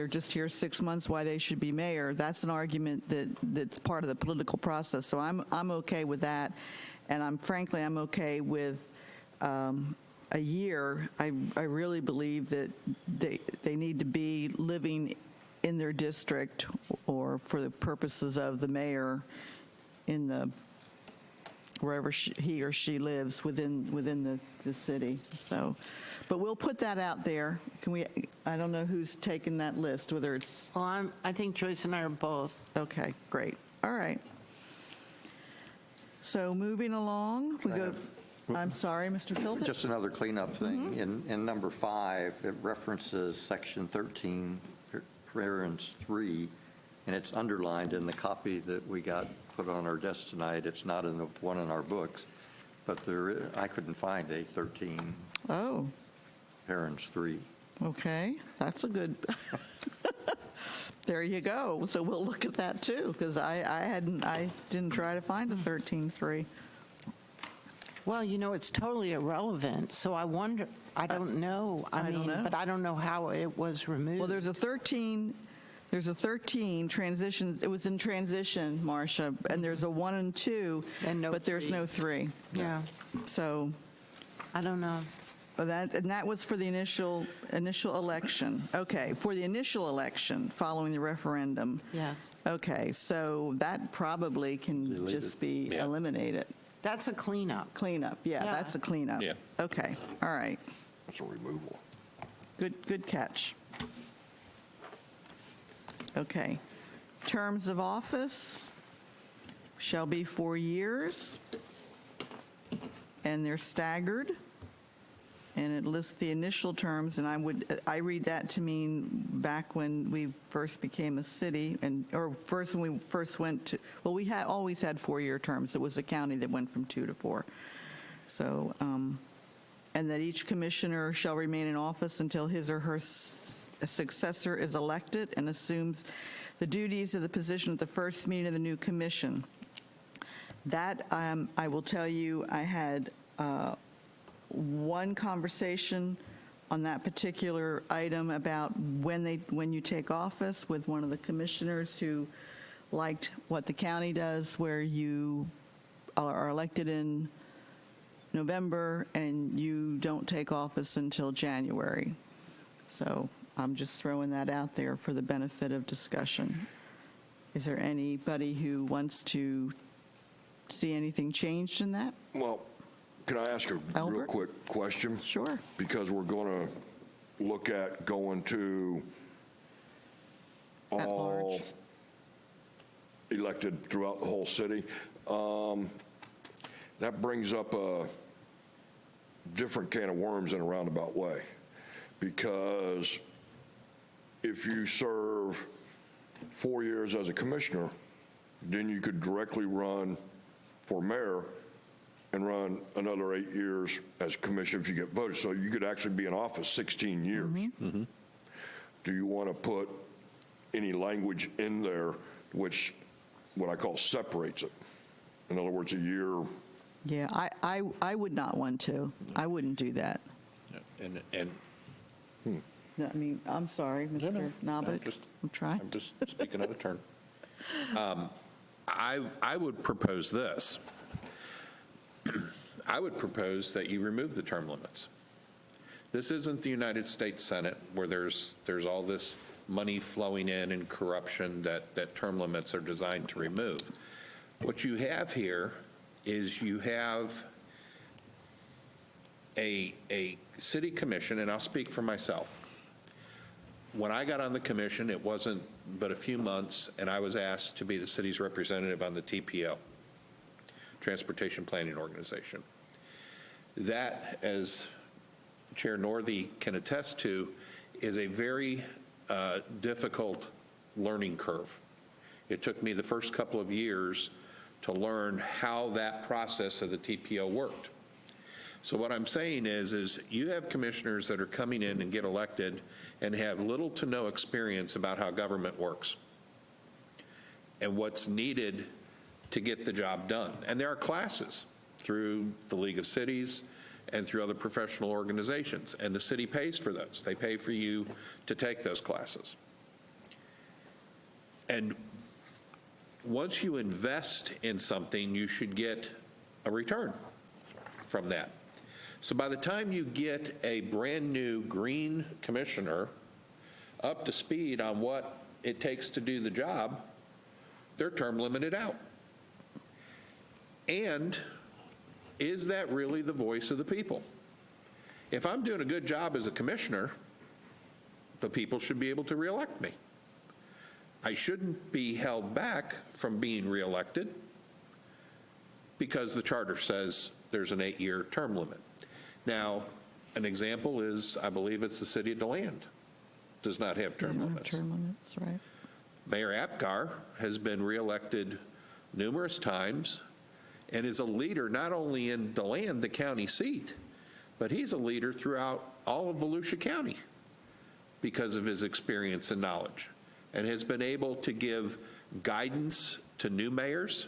just here 6 months, why they should be mayor. That's an argument that's part of the political process. So I'm okay with that, and I'm okay with a year. I really believe that they need to be living in their district or for the purposes of the mayor in the wherever he or she lives within the city. So, but we'll put that out there. I don't know who's taken that list, whether it's. Well, I think Joyce and I are both. Okay, great. All right. So moving along, I'm sorry, Mr. Philbin? Just another cleanup thing. In number 5, it references section 13, parens 3, and it's underlined in the copy that we got put on our desk tonight. It's not in the one in our books, but I couldn't find a 13. Oh. Parens 3. Okay, that's a good. There you go. So we'll look at that too, because I didn't try to find a 13.3. Well, it's totally irrelevant. So I wonder. I don't know. I don't know. But I don't know how it was removed. Well, there's a 13 transition. It was in transition, Marcia, and there's a 1 and 2, but there's no 3. Yeah. So I don't know. That was for the initial election. Okay, for the initial election following the referendum. Yes. Okay, so that probably can just be eliminated. That's a cleanup. Yeah, that's a cleanup. Yeah. Okay, all right. That's a removal. Good catch. Okay. Terms of office shall be 4 years, and they're staggered. And it lists the initial terms, and I read that to mean back when we first became a city, when we first went to, well, we had always had 4-year terms. It was the county that went from 2 to 4. So, and that each commissioner shall remain in office until his or her successor is elected and assumes the duties of the position at the first meeting of the new commission. That, I will tell you, I had one conversation on that particular item about when you take office with one of the commissioners who liked what the county does, where you are elected in November and you don't take office until January. So I'm just throwing that out there for the benefit of discussion. Is there anybody who wants to see anything changed in that? Well, can I ask a real Albert? quick question? Sure. Because we're going to look at going to At all large. elected throughout the whole city. That brings up a different can of worms in a roundabout way, because if you serve 4 years as a commissioner, then you could directly run for mayor and run another 8 years as commissioner if you get voted. So you could actually be in office 16 years. Do you want to put any language in there which, what I call, separates it? In other words, a year. Yeah, I would not want to. I wouldn't do that. And No, I mean, I'm sorry, Mr. Novick. I'm trying. I'm just speaking out of turn. I would propose this. I would propose that you remove the term limits. This isn't the United States Senate where there's all this money flowing in and corruption that term limits are designed to remove. What you have here is you have a city commission, and I'll speak for myself. When I got on the commission, it wasn't but a few months, and I was asked to be the city's representative on the TPO, Transportation Planning Organization. That, as Chair Northey can attest to, is a very difficult learning curve. It took me the first couple of years to learn how that process of the TPO worked. So what I'm saying is you have commissioners that are coming in and get elected and have little to no experience about how government works and what's needed to get the job done. And there are classes through the League of Cities and through other professional organizations, and the city pays for those. They pay for you to take those classes. And once you invest in something, you should get a return from that. So by the time you get a brand new green commissioner up to speed on what it takes to do the job, they're term limited out. And is that really the voice of the people? If I'm doing a good job as a commissioner, the people should be able to reelect me. I shouldn't be held back from being reelected because the charter says there's an 8-year term limit. Now, an example is, I believe it's the city of DeLand does not have term limits. Term limits, right. Mayor Apgar has been reelected numerous times and is a leader not only in DeLand, the county seat, but he's a leader throughout all of Volusia County because of his experience and knowledge, and has been able to give guidance to new mayors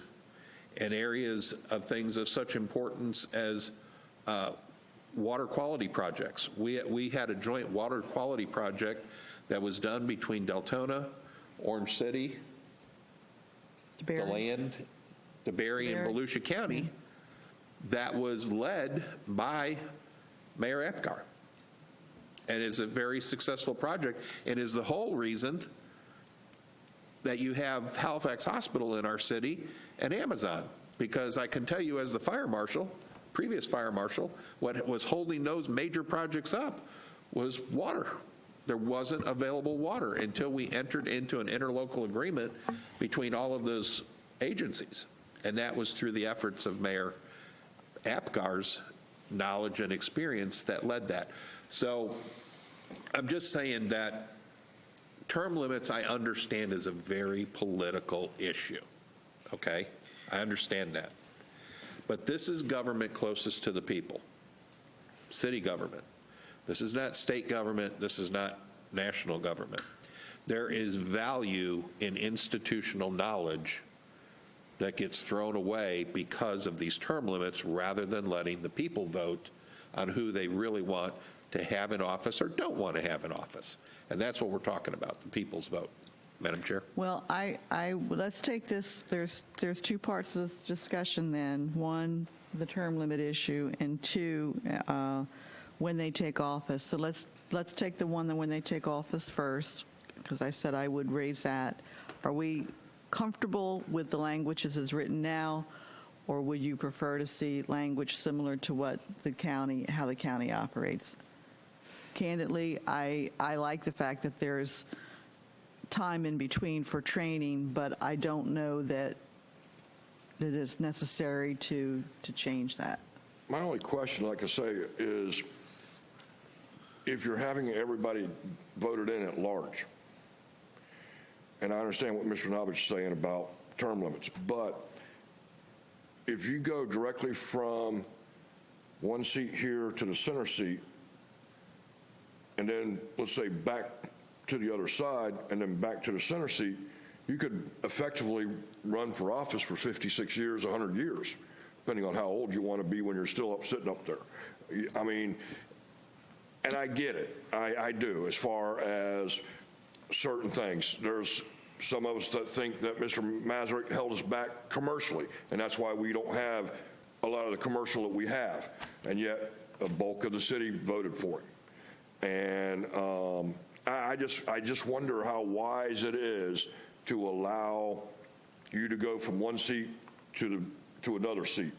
in areas of things of such importance as water quality projects. We had a joint water quality project that was done between Deltona, Orange City, DeLand, DeBary, and Volusia County that was led by Mayor Apgar, and is a very successful project, and is the whole reason that you have Halifax Hospital in our city and Amazon, because I can tell you as the fire marshal, previous fire marshal, what was holding those major projects up was water. There wasn't available water until we entered into an interlocal agreement between all of those agencies. And that was through the efforts of Mayor Apgar's knowledge and experience that led that. So I'm just saying that term limits, I understand, is a very political issue, okay? I understand that. But this is government closest to the people, city government. This is not state government. This is not national government. There is value in institutional knowledge that gets thrown away because of these term limits rather than letting the people vote on who they really want to have in office or don't want to have in office. And that's what we're talking about, the people's vote. Madam Chair? Well, let's take this, there's two parts of the discussion then. One, the term limit issue, and two, when they take office. So let's take the one that when they take office first, because I said I would raise that. Are we comfortable with the language as is written now, or would you prefer to see language similar to what the county, how the county operates? Candidly, I like the fact that there's time in between for training, but I don't know that it is necessary to change that. My only question, like I say, is if you're having everybody voted in at large, and I understand what Mr. Nobich is saying about term limits, but if you go directly from one seat here to the center seat, and then, let's say, back to the other side, and then back to the center seat, you could effectively run for office for 56 years, 100 years, depending on how old you want to be when you're still sitting up there. I mean, and I get it. I do, as far as certain things. There's some of us that think that Mr. Mazurek held us back commercially, and that's why we don't have a lot of the commercial that we have, and yet a bulk of the city voted for him. And I just wonder how wise it is to allow you to go from one seat to another seat.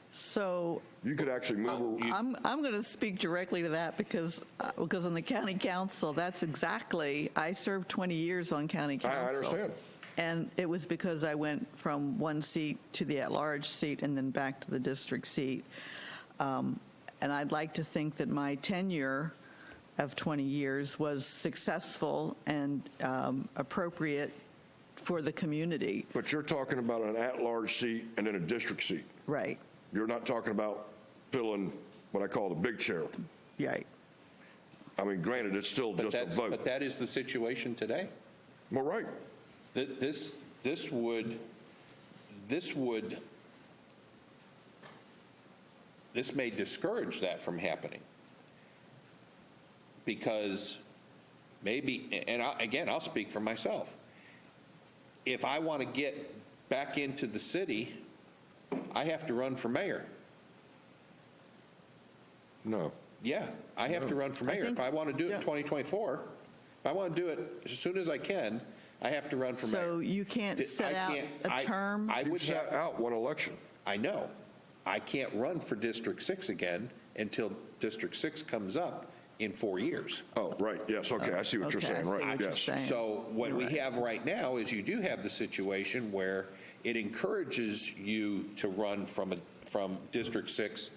So You could actually move. I'm going to speak directly to that because on the county council, that's exactly, I served 20 years on county council. I understand. And it was because I went from one seat to the at-large seat and then back to the district seat. And I'd like to think that my tenure of 20 years was successful and appropriate for the community. But you're talking about an at-large seat and then a district seat. Right, You're not talking about filling what I call the big chair. right. I mean, granted, it's still just a vote. But that is the situation today. Well, right. This may discourage that from happening. Because maybe, and I'll speak for myself. If I want to get back into the city, I have to run for mayor. No. Yeah, I have to run for mayor. If I want to do it in 2024, if I want to do it as soon as I can, I have to run for mayor. So you can't set out a term? I You would sat have, out one election. I know. I can't run for District 6 again until District 6 comes up in 4 years. Oh, right, yes, okay, I see what you're Okay, I saying, see right, what you're yes. saying. So what we You're right. have right now is you do have the situation where it encourages you to run from District 6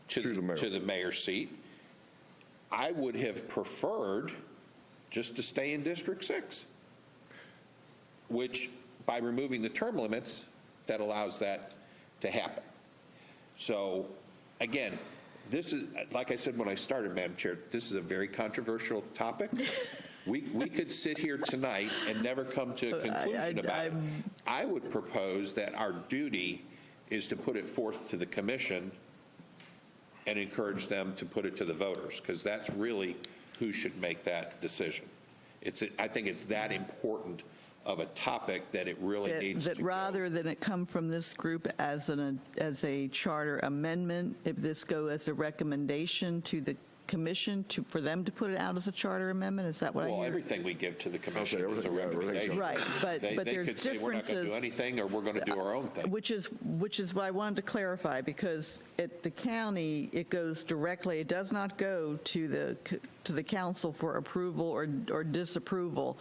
to the mayor's seat. I would have preferred just to stay in District 6, which by removing the term limits, that allows that to happen. So again, this is, like I said when I started, Madam Chair, this is a very controversial topic. We could sit here tonight and never come to a conclusion about it. I would propose that our duty is to put it forth to the commission and encourage them to put it to the voters, because that's really who should make that decision. I think it's that important of a topic that it really needs to That rather than it come from this group as a charter amendment, if this go as a recommendation to the commission for them to put it out as a charter amendment, is that what I hear? Well, everything we give to the commission is a everything, yeah, recommendation. Right, but there's They could say we're not going to do differences. anything, or we're going to do our own thing. Which is what I wanted to clarify, because at the county, it goes directly, it does not go to the council for approval or disapproval.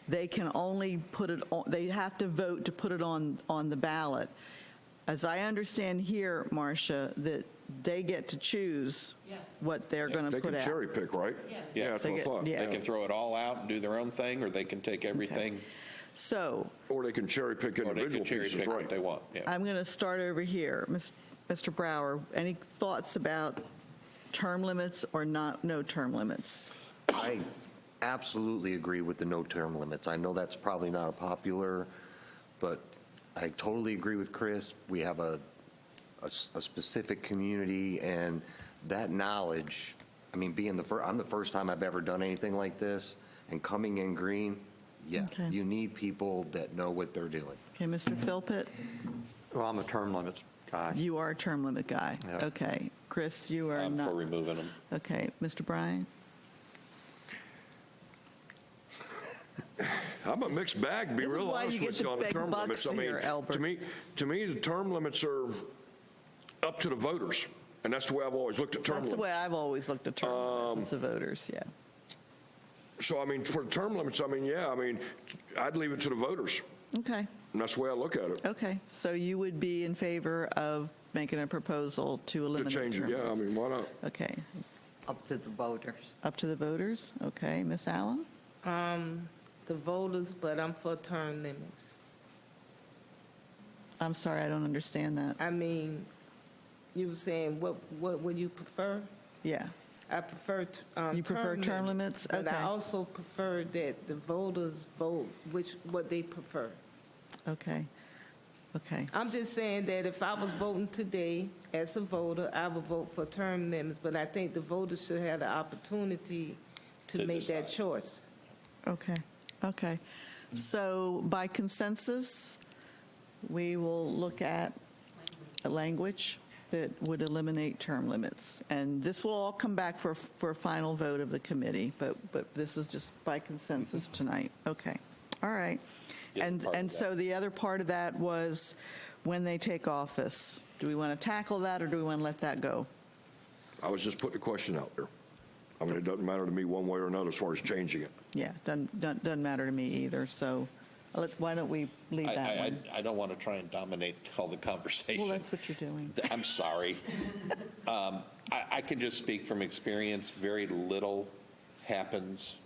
They can only put it on, they have to vote to put it on the ballot. As I understand here, Marcia, that they get to choose what they're going to They put can out. cherry pick, right? Yeah, that's what I thought. yeah. They can throw it all out and do their own thing, or they can take everything, So Or they can cherry pick or they individual can cherry pieces, pick what right? they want, yeah. I'm going to start over here. Mr. Brower, any thoughts about term limits or no term limits? I absolutely agree with the no term limits. I know that's probably not a popular, but I totally agree with Chris. We have a specific community, and that knowledge, I mean, I'm the first time I've ever done anything like this, and coming in green, yeah, Okay. you need people that know what they're doing. Okay, Mr. Philpott, Well, I'm a term limits guy. you are a term limit guy. Yeah. Okay. Chris, you are I'm not. for removing them. Okay. Mr. Bryan? I'm a mixed bag, to be This is real why honest you get with you to on the beg term bucks limits. I mean, here, Albert. to me, the term limits are up to the voters, and that's the way I've always looked at term That's limits. the way I've always looked at term limits, as the voters, yeah. So, I mean, for the term limits, I mean, yeah, I mean, I'd leave it to the voters, Okay, and that's the way I look at it. okay. So you would be in favor of making a proposal to To eliminate change it, term yeah, I limits? mean, why not? Okay, Up to the voters. up to the voters. Okay, Ms. Allen? The voters, but I'm for term limits. I'm sorry, I don't understand that. I mean, you were saying, what would you prefer? Yeah, I prefer You prefer term limits? But Okay. I also prefer that the voters vote what they prefer. okay, okay. I'm just saying that if I was voting today as a voter, I would vote for term limits, but I think the voters should have the opportunity to To make that decide. choice. Okay, okay. So by consensus, we will look at a language that would eliminate term limits. And this will all come back for a final vote of the committee, but this is just by consensus tonight. Okay, all right. Yeah, And part of and that. so the other part of that was when they take office. Do we want to tackle that, or do we want to let that go? I was just putting a question out there. I mean, it doesn't matter to me one way or another as far as changing it. Yeah, doesn't matter to me either, so why don't we leave that one? I don't want to try and dominate all the conversation. Well, that's what you're doing. I'm sorry. I can just speak from experience. Very little happens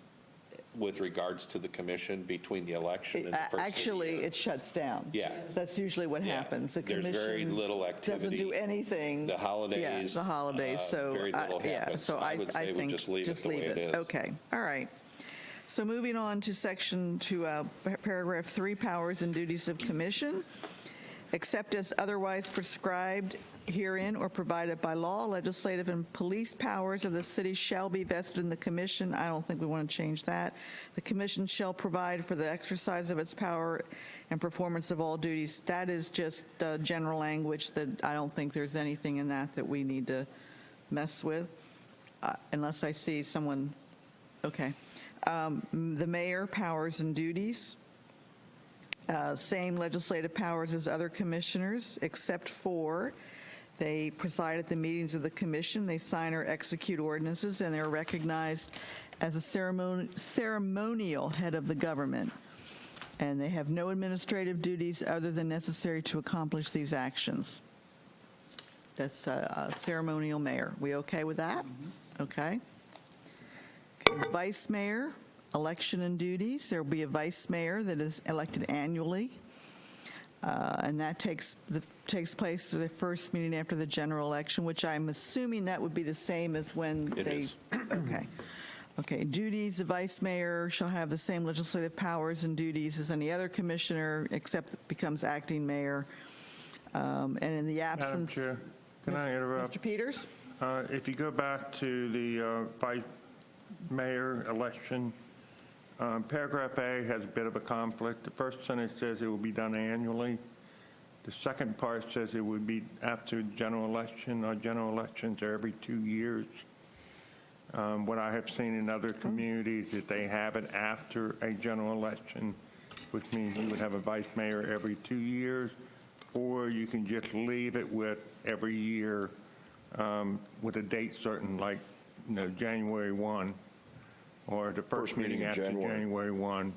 with regards to the commission between the election and the first of the Actually, year. it shuts down. Yeah. That's usually what Yeah. happens. The There's very commission little doesn't do activity. anything. The holidays, Yeah, the holidays, so. very little yeah, happens. So I would say we think just leave it the way it is. Okay, all right. So moving on to paragraph 3, powers and duties of commission. Except as otherwise prescribed herein or provided by law, legislative and police powers of the city shall be vested in the commission. I don't think we want to change that. The commission shall provide for the exercise of its power and performance of all duties. That is just general language that I don't think there's anything in that we need to mess with, unless I see someone, okay. The mayor, powers and duties. Same legislative powers as other commissioners, except for they preside at the meetings of the commission, they sign or execute ordinances, and they're recognized as a ceremonial head of the government. And they have no administrative duties other than necessary to accomplish these actions. That's a ceremonial mayor. We okay with that? Okay. Vice mayor, election and duties. There will be a vice mayor that is elected annually, and that takes place at the first meeting after the general election, which I'm assuming that would be the same as when It they. is. Okay. Okay. Duties: the vice mayor shall have the same legislative powers and duties as any other commissioner, except it becomes acting mayor. And in the absence. Madam Chair, can I interrupt? Mr. Peters? If you go back to the vice mayor election, paragraph A has a bit of a conflict. The first sentence says it will be done annually. The second part says it would be after general election, or general elections are every 2 years. What I have seen in other communities is they have it after a general election, which means you would have a vice mayor every 2 years, or you can just leave it with every year with a date certain, like, January 1, or the first meeting in after January. January 1.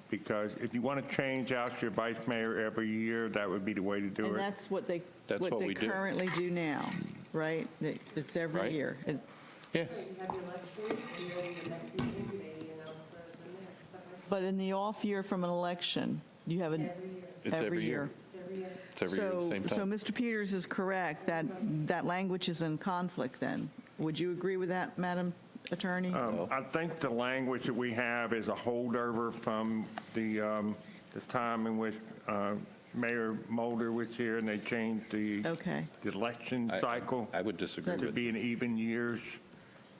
Because if you want to change out your vice mayor every year, that would be the way to do And it. that's what they That's what we do. currently do now, right? It's every Right. year. Yes. You have the election, and then the next meeting, they announce the mayor. But in the off year from an election, you have an. Every year, It's every year. every year. It's every year at the same So time. Mr. Peters is correct, that language is in conflict then. Would you agree with that, Madam Attorney? I think the language that we have is a holdover from the time in which Mayor Mulder was here, and they changed the Okay. election cycle I would disagree to with be in even years.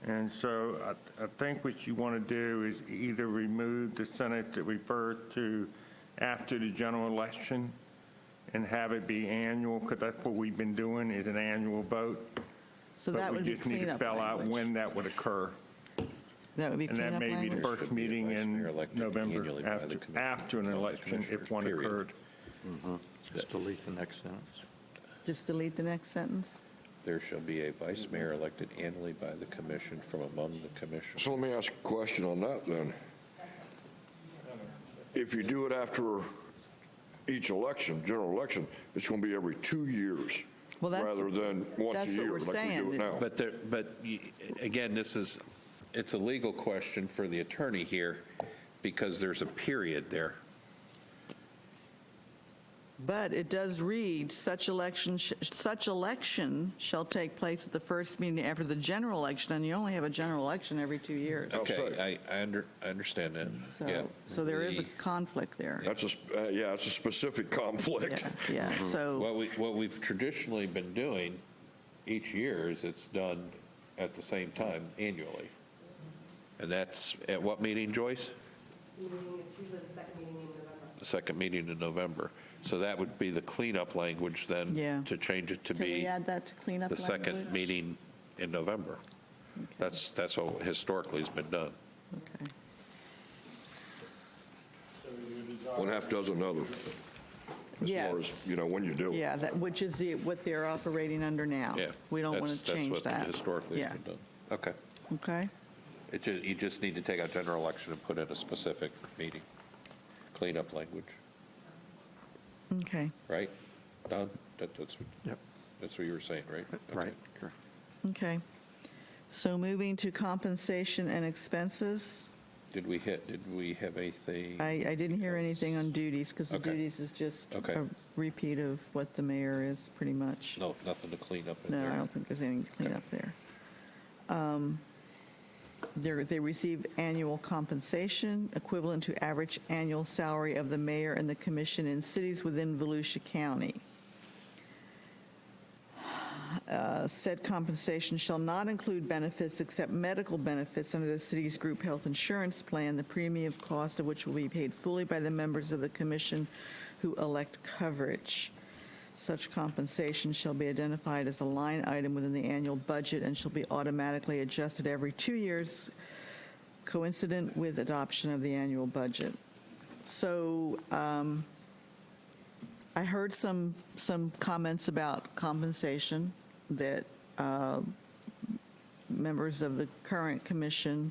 And so I think what you want to do is either remove the sentence that refers to after the general election and have it be annual, because that's what we've been doing, is an annual vote. So that would be But we just need to cleanup spell out language. when that would occur. That would be And that cleanup may be the language? first meeting in Vice mayor elected November annually by the after an election, if one Period. occurred. Just delete the next sentence. Just delete the next sentence? there shall be a vice mayor elected annually by the commission from among the commission. So let me ask a question on that then. If you do it after each election, general election, it's going to be every 2 years Well, that's- rather than once that's a what year we're like we do saying. it now. Again, it's a legal question for the attorney here because there's a period there. But it does read, such election shall take place at the first meeting after the general election, and you only have a general election every 2 years. Okay, I understand that, yeah. So there is a conflict there. That's it's a specific conflict. Yeah, so, What we've traditionally been doing each year is it's done at the same time annually. And that's at what meeting, Joyce? It's usually the second meeting in November. The second meeting in November. So that would be the cleanup language then, Yeah. to change it to can we be add that to cleanup the second language? meeting in November. That's what historically has been done. Okay. One half dozen another, as far Yes. as, when you do it. Yeah, which is what they're operating under now. Yeah. We don't want to change That's that. what historically has Yeah. been done. Okay. Okay, You just need to take out general election and put in a specific meeting, cleanup language, okay, right? Don, that's Yep. that's what you were saying, right? Okay. Right, correct. okay. So moving to compensation and expenses, Did we have anything? I didn't hear anything on duties, because the Okay. duties is just Okay. a repeat of what the mayor is, pretty much. No, nothing to clean up in No, there? I don't think there's anything to clean Okay. up there. They receive annual compensation equivalent to average annual salary of the mayor and the commission in cities within Volusia County. Said compensation shall not include benefits except medical benefits under the city's group health insurance plan, the premium cost of which will be paid fully by the members of the commission who elect coverage. Such compensation shall be identified as a line item within the annual budget and shall be automatically adjusted every 2 years, coincident with adoption of the annual budget. So I heard some comments about compensation that members of the current commission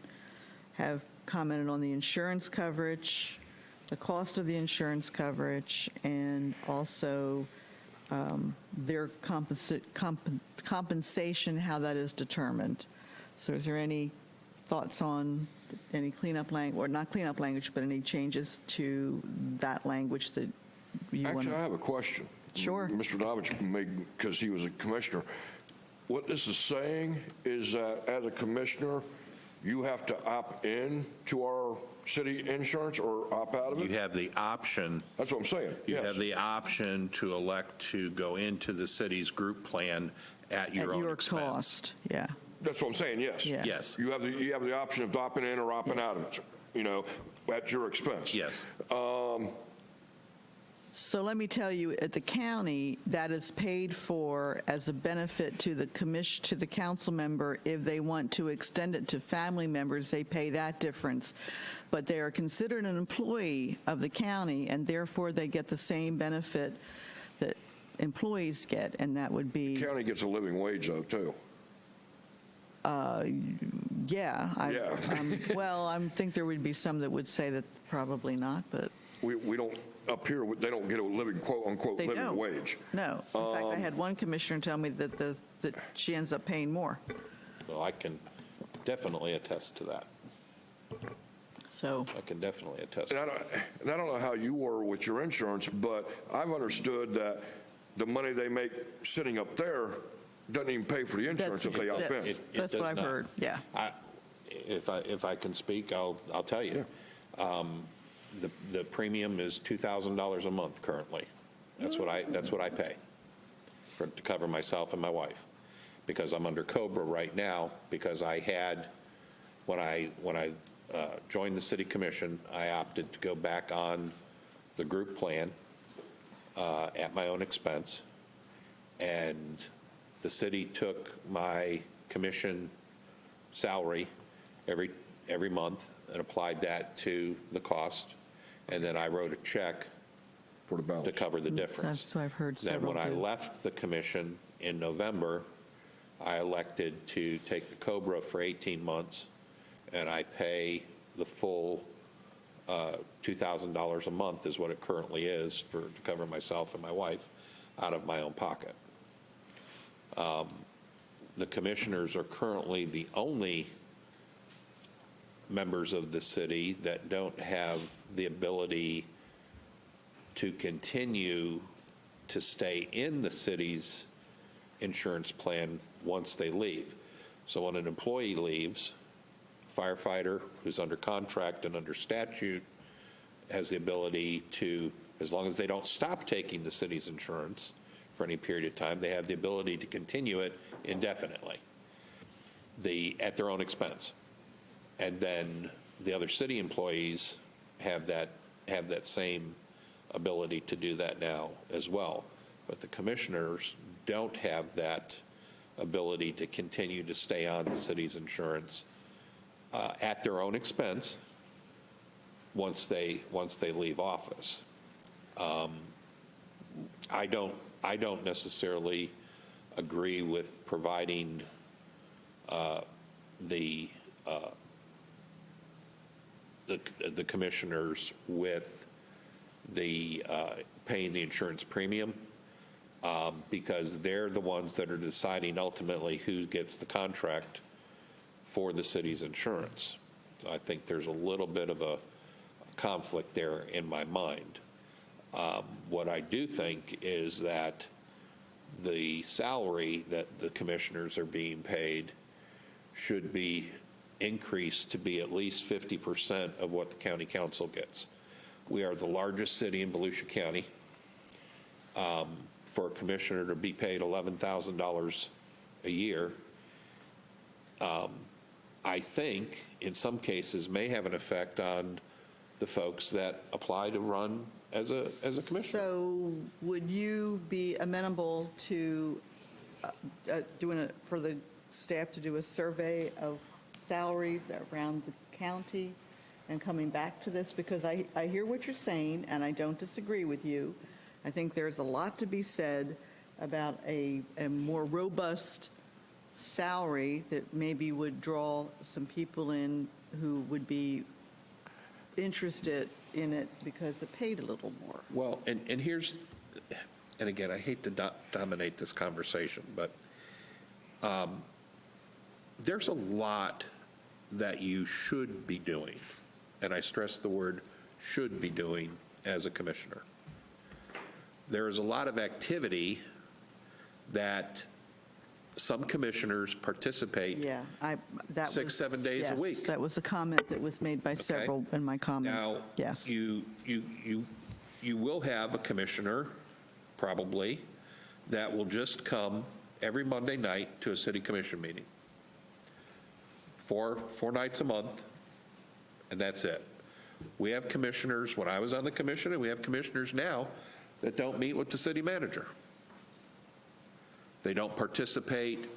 have commented on the insurance coverage, the cost of the insurance coverage, and also their compensation, how that is determined. So is there any thoughts on any cleanup language, or not cleanup language, but any changes to that language that you want Actually, I to? have a question. Sure. Mr. Dovich made, because he was a commissioner. What this is saying is that as a commissioner, you have to opt in to our city insurance or opt out of You it? have the option, That's what I'm saying, you yes. have the option to elect to go into the city's group plan at your own expense. cost, yeah. That's what I'm saying, yes. Yeah. Yes, You have the option of opting in or opting out of it, at your expense. yes. So let me tell you, at the county, that is paid for as a benefit to the commission, to the council member. If they want to extend it to family members, they pay that difference. But they are considered an employee of the county, and therefore they get the same benefit that employees get, and that would be, County gets a living wage, though, too. yeah. Yeah. Well, I think there would be some that would say that probably not, but We don't, up here, they don't get a living, quote-unquote, they living don't. wage. No. In fact, I had one commissioner tell me that that she ends up paying more. Well, I can definitely attest to that. So, I can definitely attest. And I don't know how you were with your insurance, but I've understood that the money they make sitting up there doesn't even pay for the insurance if they opt in. It that's what does I've not. heard, yeah. If I can speak, I'll tell you. The premium is $2,000 a month currently. That's what I pay to cover myself and my wife, because I'm under COBRA right now, because I had, when I joined the city commission, I opted to go back on the group plan at my own expense, and the city took my commission salary every month and applied that to the cost, and then I wrote a check For the balance. to cover the difference. That's what I've heard Then several when I do. left the commission in November, I elected to take the COBRA for 18 months, and I pay the full $2,000 a month is what it currently is to cover myself and my wife out of my own pocket. The commissioners are currently the only members of the city that don't have the ability to continue to stay in the city's insurance plan once they leave. So when an employee leaves, firefighter who's under contract and under statute has the ability to, as long as they don't stop taking the city's insurance for any period of time, they have the ability to continue it indefinitely, at their own expense. And then the other city employees have that same ability to do that now as well. But the commissioners don't have that ability to continue to stay on the city's insurance at their own expense once they leave office. I don't necessarily agree with providing the commissioners with the paying the insurance premium because they're the ones that are deciding ultimately who gets the contract for the city's insurance. So I think there's a little bit of a conflict there in my mind. What I do think is that the salary that the commissioners are being paid should be increased to be at least 50% of what the county council gets. We are the largest city in Volusia County. For a commissioner to be paid $11,000 a year, I think in some cases may have an effect on the folks that apply to run as a commissioner. So would you be amenable to for the staff to do a survey of salaries around the county and coming back to this? Because I hear what you're saying, and I don't disagree with you. I think there's a lot to be said about a more robust salary that maybe would draw some people in who would be interested in it because it paid a little more. Well, and here's, and again, I hate to dominate this conversation, but there's a lot that you should be doing, and I stress the word should be doing as a commissioner. There is a lot of activity that some commissioners participate Yeah, that 6-7 days a week. Yes, that was a comment that was made by several in my comments. Now, Yes. you will have a commissioner, probably, that will just come every Monday night to a city commission meeting. Four nights a month, and that's it. We have commissioners, when I was on the commission, and we have commissioners now that don't meet with the city manager. They don't participate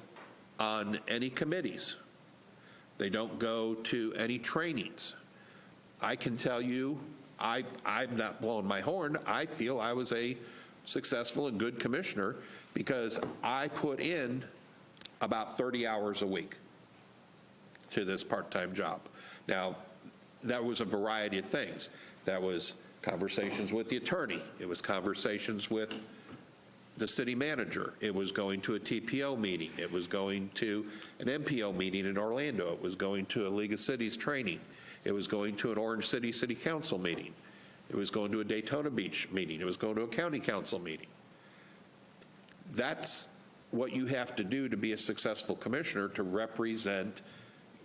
on any committees. They don't go to any trainings. I can tell you, I'm not blowing my horn, I feel I was a successful and good commissioner because I put in about 30 hours a week to this part-time job. Now, that was a variety of things. That was conversations with the attorney. It was conversations with the city manager. It was going to a TPO meeting. It was going to an MPO meeting in Orlando. It was going to a League of Cities training. It was going to an Orange City City Council meeting. It was going to a Daytona Beach meeting. It was going to a county council meeting. That's what you have to do to be a successful commissioner, to represent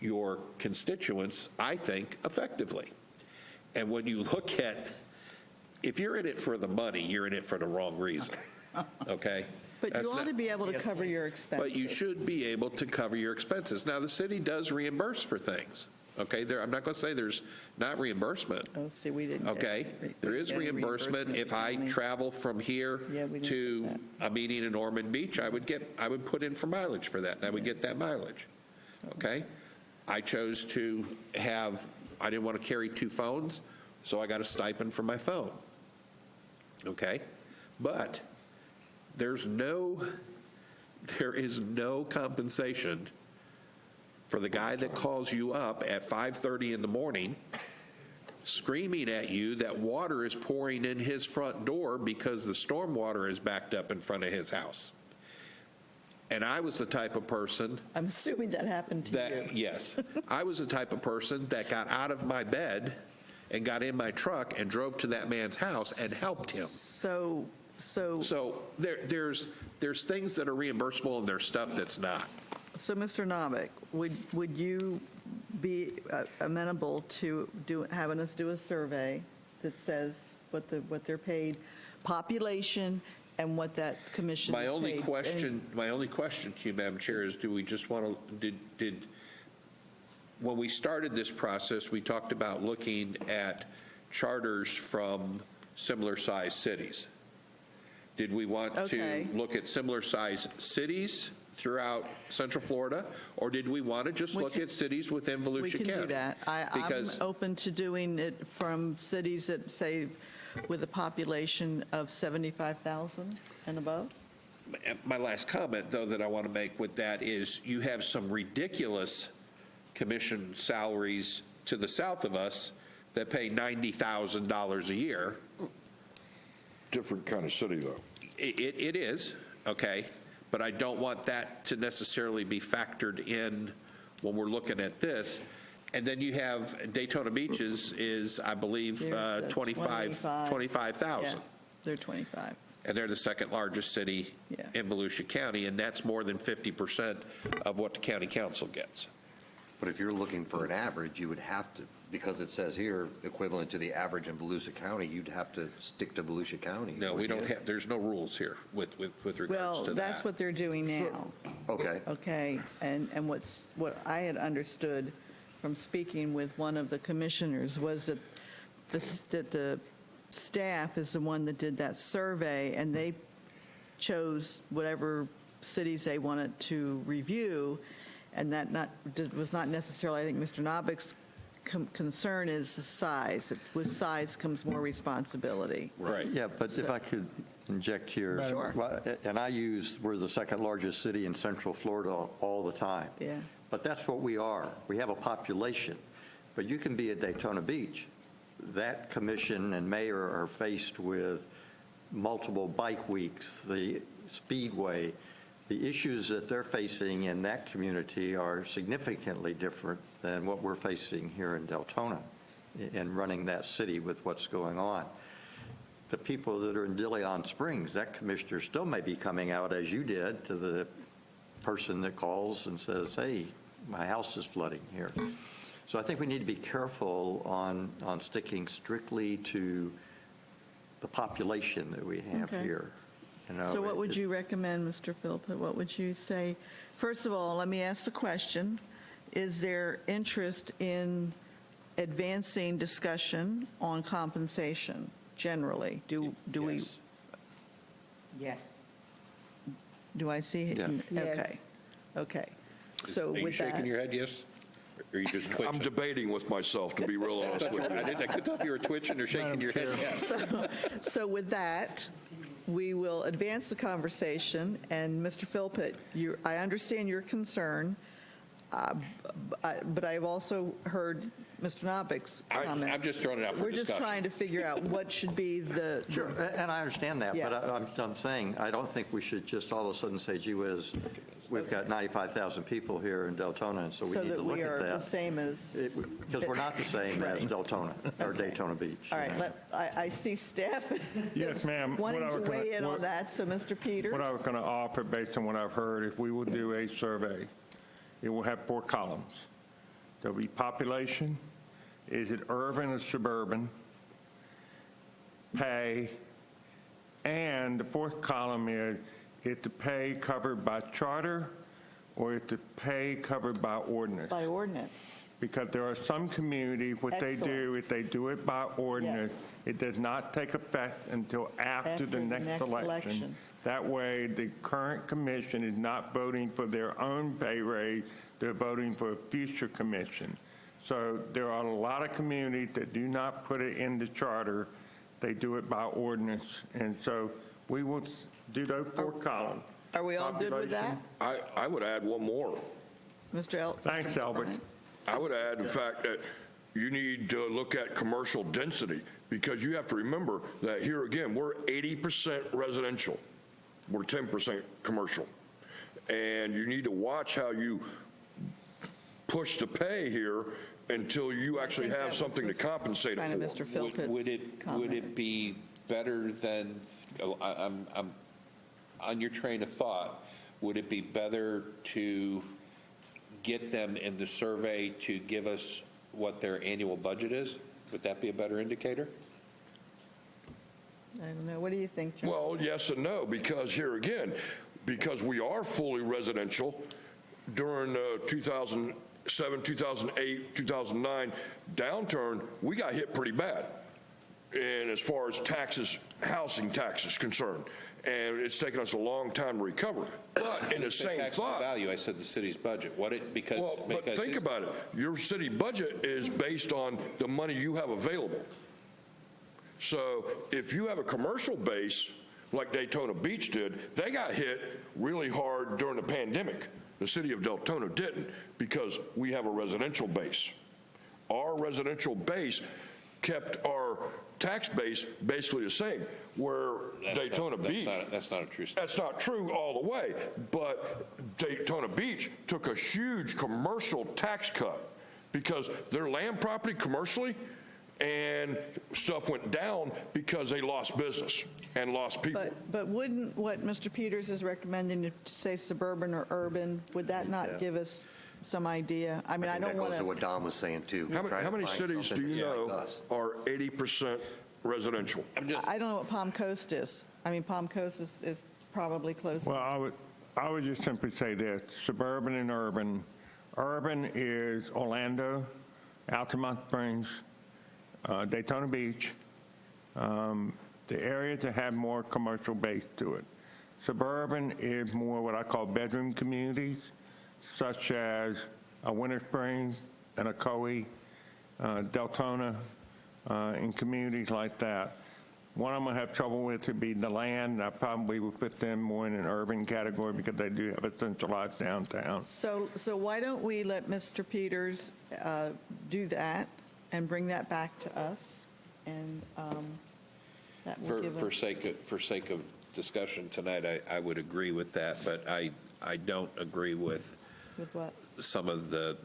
your constituents, I think, effectively. And when you look at, if you're in it for the money, you're in it for the wrong reason, okay? But you ought to be able to cover your expenses. But you should be able to cover your expenses. Now, the city does reimburse for things, okay? I'm not going to say there's not reimbursement. Oh, see, we didn't. Okay, there is reimbursement. If I travel from here to a meeting in Ormond Beach, I would put in for mileage for that, and I would get that mileage, okay? I chose to I didn't want to carry 2 phones, so I got a stipend for my phone, okay? But there's no there is no compensation for the guy that calls you up at 5:30 in the morning screaming at you that water is pouring in his front door because the storm water is backed up in front of his house. And I was the type of person I'm assuming that happened to you. that, yes, I was the type of person that got out of my bed and got in my truck and drove to that man's house and helped him. So So there's things that are reimbursable and there's stuff that's not. So, Mr. Novick, would you be amenable to having us do a survey that says what they're paid, population, and what that commission is My paid? only question to you, Madam Chair, is do we just want to, when we started this process, we talked about looking at charters from similar-sized cities. Did we want to Okay. look at similar-sized cities throughout Central Florida, or did we want to just We look can- at cities within Volusia We County? can do that. I'm Because open to doing it from cities that say with a population of 75,000 and above. my last comment, though, that I want to make with that is you have some ridiculous commission salaries to the south of us that pay $90,000 a year. Different kind of city, though. It is, okay, but I don't want that to necessarily be factored in when we're looking at this. And then you have Daytona Beach is I believe, There's, 25,000. Yeah, they're 25. And they're the second largest city Yeah. in Volusia County, and that's more than 50% of what the county council gets. But if you're looking for an average, you would have to, because it says here equivalent to the average in Volusia County, you'd have to stick to Volusia County. No, we don't wouldn't you? have, there's no rules here with regards Well, to that. that's what they're doing now. Okay. Okay, and what I had understood from speaking with one of the commissioners was that the staff is the one that did that survey, and they chose whatever cities they wanted to review, and that was not necessarily, I think Mr. Novick's concern is the size. With size comes more responsibility. Right. Yeah, but if I could inject here. Sure. Well, and we're the second largest city in Central Florida all the time. Yeah. But that's what we are. We have a population. But you can be at Daytona Beach. That commission and mayor are faced with multiple bike weeks, the speedway. The issues that they're facing in that community are significantly different than what we're facing here in Deltona in running that city with what's going on. The people that are in De Leon Springs, that commissioner still may be coming out, as you did, to the person that calls and says, hey, my house is flooding here. So I think we need to be careful on sticking strictly to the population that we have Okay. here. You know, So what would you recommend, Mr. Philpott? What would you say? First of all, let me ask the question. Is there interest in advancing discussion on compensation generally? Do we, Yes. Yes. do I see? Yeah. Yes. Okay. So Are you with that. shaking your head, yes? Or are you just twitching? I'm debating with myself, to be real honest with you. I couldn't tell if you were twitching or shaking your head yes. So with that, we will advance the conversation, and Mr. Philpott, I understand your concern, but I've also heard Mr. Novick's comment. I'm just throwing it out for We're just discussion. trying to figure out what should be the. Sure, and I understand that, Yeah. but I'm saying, I don't think we should just all of a sudden say, gee whiz, we've got 95,000 people here in Deltona, and so we need to look So that we at are the that. same as. Because we're not the same as Right. Deltona, or Daytona Beach. All you right, know. I see staff Yes, ma'am. wanting What I to was gonna- weigh in on what- that, so Mr. Peters. What I was going to offer, based on what I've heard, if we will do a survey, it will have 4 columns. There'll be population, is it urban or suburban, pay, and the 4th column is the pay covered by charter or is the pay covered by ordinance? By ordinance. Because there are some communities, what they do, if they do it by ordinance, Yes. it does not take effect until after After the the next next election. election. That way, the current commission is not voting for their own pay raise, they're voting for a future commission. So there are a lot of communities that do not put it in the charter, they do it by ordinance. And so we will do those 4 columns. Are we all good with that? I would add one more. Mr. Elton? Thanks, Albert. I would add the fact that you need to look at commercial density, because you have to remember that here again, we're 80% residential. We're 10% commercial. And you need to watch how you push the pay here until you actually have something to compensate it Kind of for. Mr. Philpott's Would it comment. be better than, I'm on your train of thought, would it be better to get them in the survey to give us what their annual budget is? Would that be a better indicator? I don't know. What do you think, John? Well, yes and no, because here again, because we are fully residential, during the 2007, 2008, 2009 downturn, we got hit pretty bad. And as far as taxes, housing tax is concerned, and it's taken us a long time to recover. But in the same Tax thought, value, I said the city's budget. What it, because. well, but because think his- about it. Your city budget is based on the money you have available. So if you have a commercial base, like Daytona Beach did, they got hit really hard during the pandemic. The city of Deltona didn't, because we have a residential base. Our residential base kept our tax base basically the same, where Daytona Beach. That's not a true statement. That's not true all the way, but Daytona Beach took a huge commercial tax cut because their land property commercially and stuff went down because they lost business and lost people. But wouldn't what Mr. Peters is recommending, to say suburban or urban, would that not give us some idea? I mean, I don't That want goes to to. what Don was saying, too. How many cities do you know are 80% residential? I don't know what Palm Coast is. I mean, Palm Coast is probably close. Well, I would just simply say this, suburban and urban. Urban is Orlando, Altamont Springs, Daytona Beach, the areas that have more commercial base to it. Suburban is more what I call bedroom communities, such as a Winter Springs and a Coe, Deltona, and communities like that. One I'm going to have trouble with would be the land. I probably would put them more in an urban category because they do have a centralized downtown. So why don't we let Mr. Peters do that and bring that back to us? And that will give us. For sake of discussion tonight, I would agree with that, but I don't agree with With what? some of the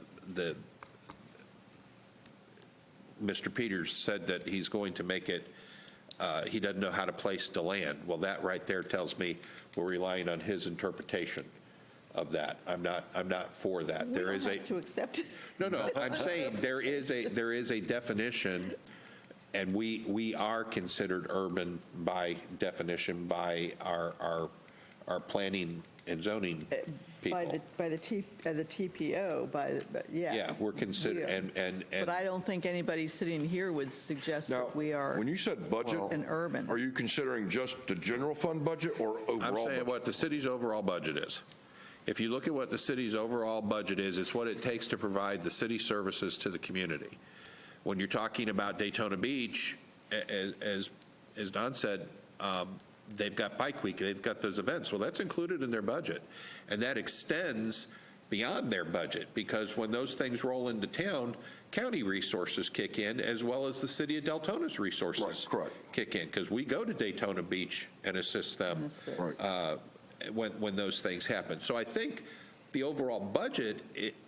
Mr. Peters said that he's going to make it, he doesn't know how to place the land. Well, that right there tells me we're relying on his interpretation of that. I'm not for that. We There don't is have to accept it. No, I'm saying there is a definition, and we are considered urban by definition by our planning and zoning people. By the TPO, yeah. Yeah, we're considered, and But I don't think anybody sitting here would suggest Now, that we are when you said budget, an urban. are you considering just the general fund budget or overall I'm saying budget? what the city's overall budget is. If you look at what the city's overall budget is, it's what it takes to provide the city services to the community. When you're talking about Daytona Beach, as Don said, they've got Bike Week, they've got those events. Well, that's included in their budget. And that extends beyond their budget, because when those things roll into town, county resources kick in, as well as the city of Deltona's resources Right, correct. kick in, because we go to Daytona Beach and assist them when those things happen. So I think the overall budget,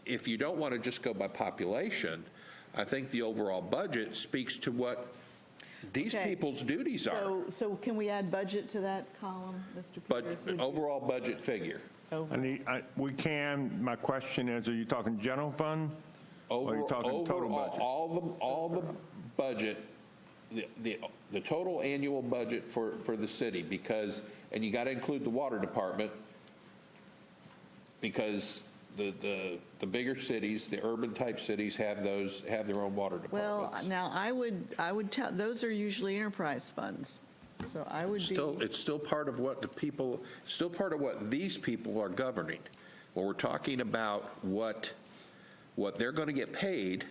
if you don't want to just go by population, I think the overall budget speaks to what these Okay. people's duties are. So can we add budget to that column, Mr. But Peters? Would you- overall budget figure. We can, my question is, are you talking general fund? Or are you talking total Overall, budget? all the budget, the total annual budget for the city, because, and you got to include the water department, because the bigger cities, the urban type cities have their own water Well, departments. now, I would tell, those are usually enterprise funds. So I would be. It's still part of what still part of what these people are governing. When we're talking about what they're going to get paid,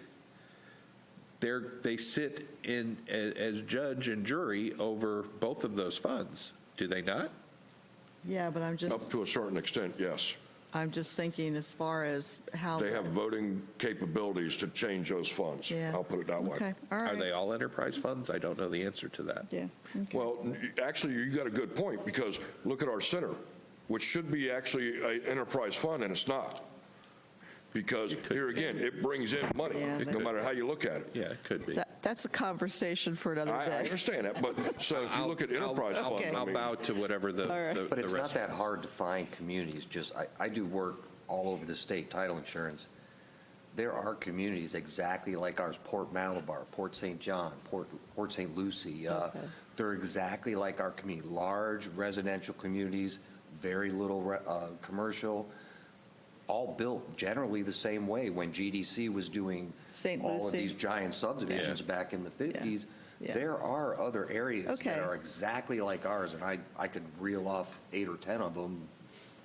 they sit in as judge and jury over both of those funds, do they not? Yeah, but Up to a certain extent, yes. I'm just thinking as far as how. They have voting capabilities to change those funds. Yeah. I'll put it that way. Okay, all right. Are they all enterprise funds? I don't know the answer to that. Yeah, okay. Well, actually, you got a good point, because look at our center, which should be actually an enterprise fund, and it's not. Because here again, it brings in money, Yeah, no matter how you look at it. Yeah, it could be. That's a conversation for another I day. understand that, but, so if you look at enterprise I'll- funds, I I'll mean, bow to whatever the right. the But it's not rest that is. hard to find communities, just, I do work all over the state, title insurance. There are communities exactly like ours, Port Malabar, Port St. John, Port St. Lucie. Okay. They're exactly like our community, large residential communities, very little commercial, all built generally the same way. When GDC was doing St. all of Lucie. these giant subdivisions Yeah. back in the 50s, Yeah. there are other areas Okay. that are exactly like ours, and I could reel off 8 or 10 of them,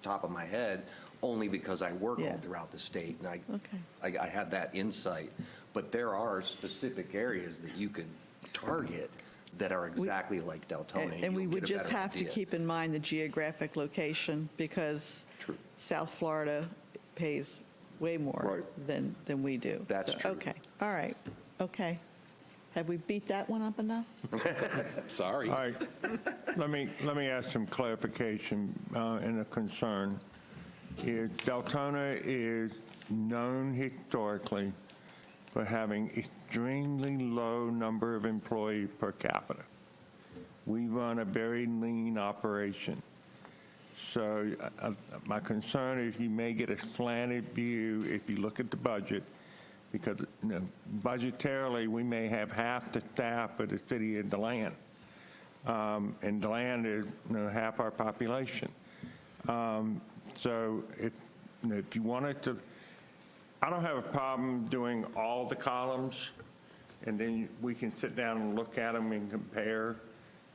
top of my head, only because I work Yeah. all throughout the state, and Okay. I have that insight. But there are specific areas that you could target that are exactly like Deltona. And we you'll would get a just better have to idea. keep in mind the geographic location, because True. South Florida pays way more than we do. That's So, true. Okay, all right, okay. Have we beat that one up enough? Sorry. All right, let me ask some clarification and a concern. Deltona is known historically for having extremely low number of employees per capita. We run a very lean operation. So my concern is you may get a slanted view if you look at the budget, because budgetarily, we may have half the staff of the city of DeLand. And DeLand is half our population. So if you wanted to, I don't have a problem doing all the columns, and then we can sit down and look at them and compare.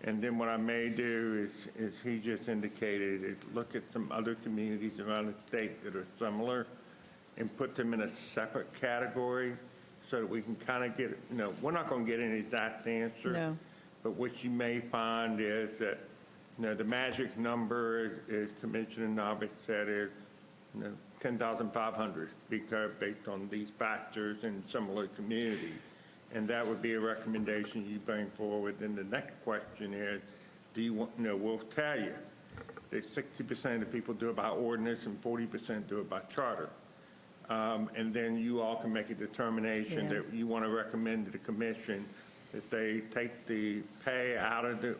And then what I may do is he just indicated, is look at some other communities around the state that are similar and put them in a separate category so that we can kind of get, we're not going to get an exact answer. No. But what you may find is that, the magic number, is Commissioner Novick said, is 10,500, because based on these factors in similar communities. And that would be a recommendation you bring forward. Then the next question is, do you want, we'll tell you that 60% of the people do it by ordinance and 40% do it by charter. And then you all can make a determination Yeah. that you want to recommend to the commission that they take the pay out of the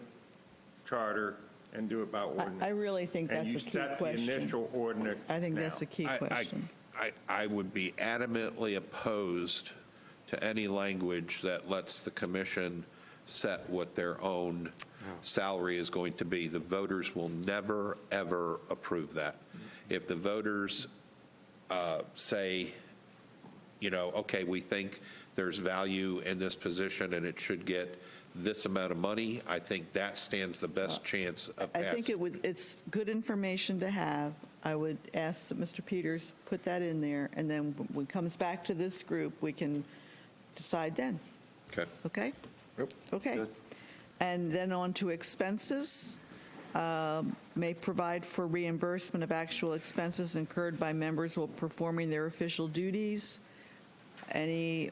charter and do it by ordinance. I really think that's a key And you question. set the initial ordinance I think now. that's a key question. I would be adamantly opposed to any language that lets the commission set what their own salary is going to be. The voters will never, ever approve that. If the voters say, okay, we think there's value in this position and it should get this amount of money, I think that stands the best chance of I passing. think it's good information to have. I would ask that Mr. Peters put that in there, and then when it comes back to this group, we can decide then, Okay. okay? Yep. Okay. Good. And then on to expenses. May provide for reimbursement of actual expenses incurred by members while performing their official duties. Any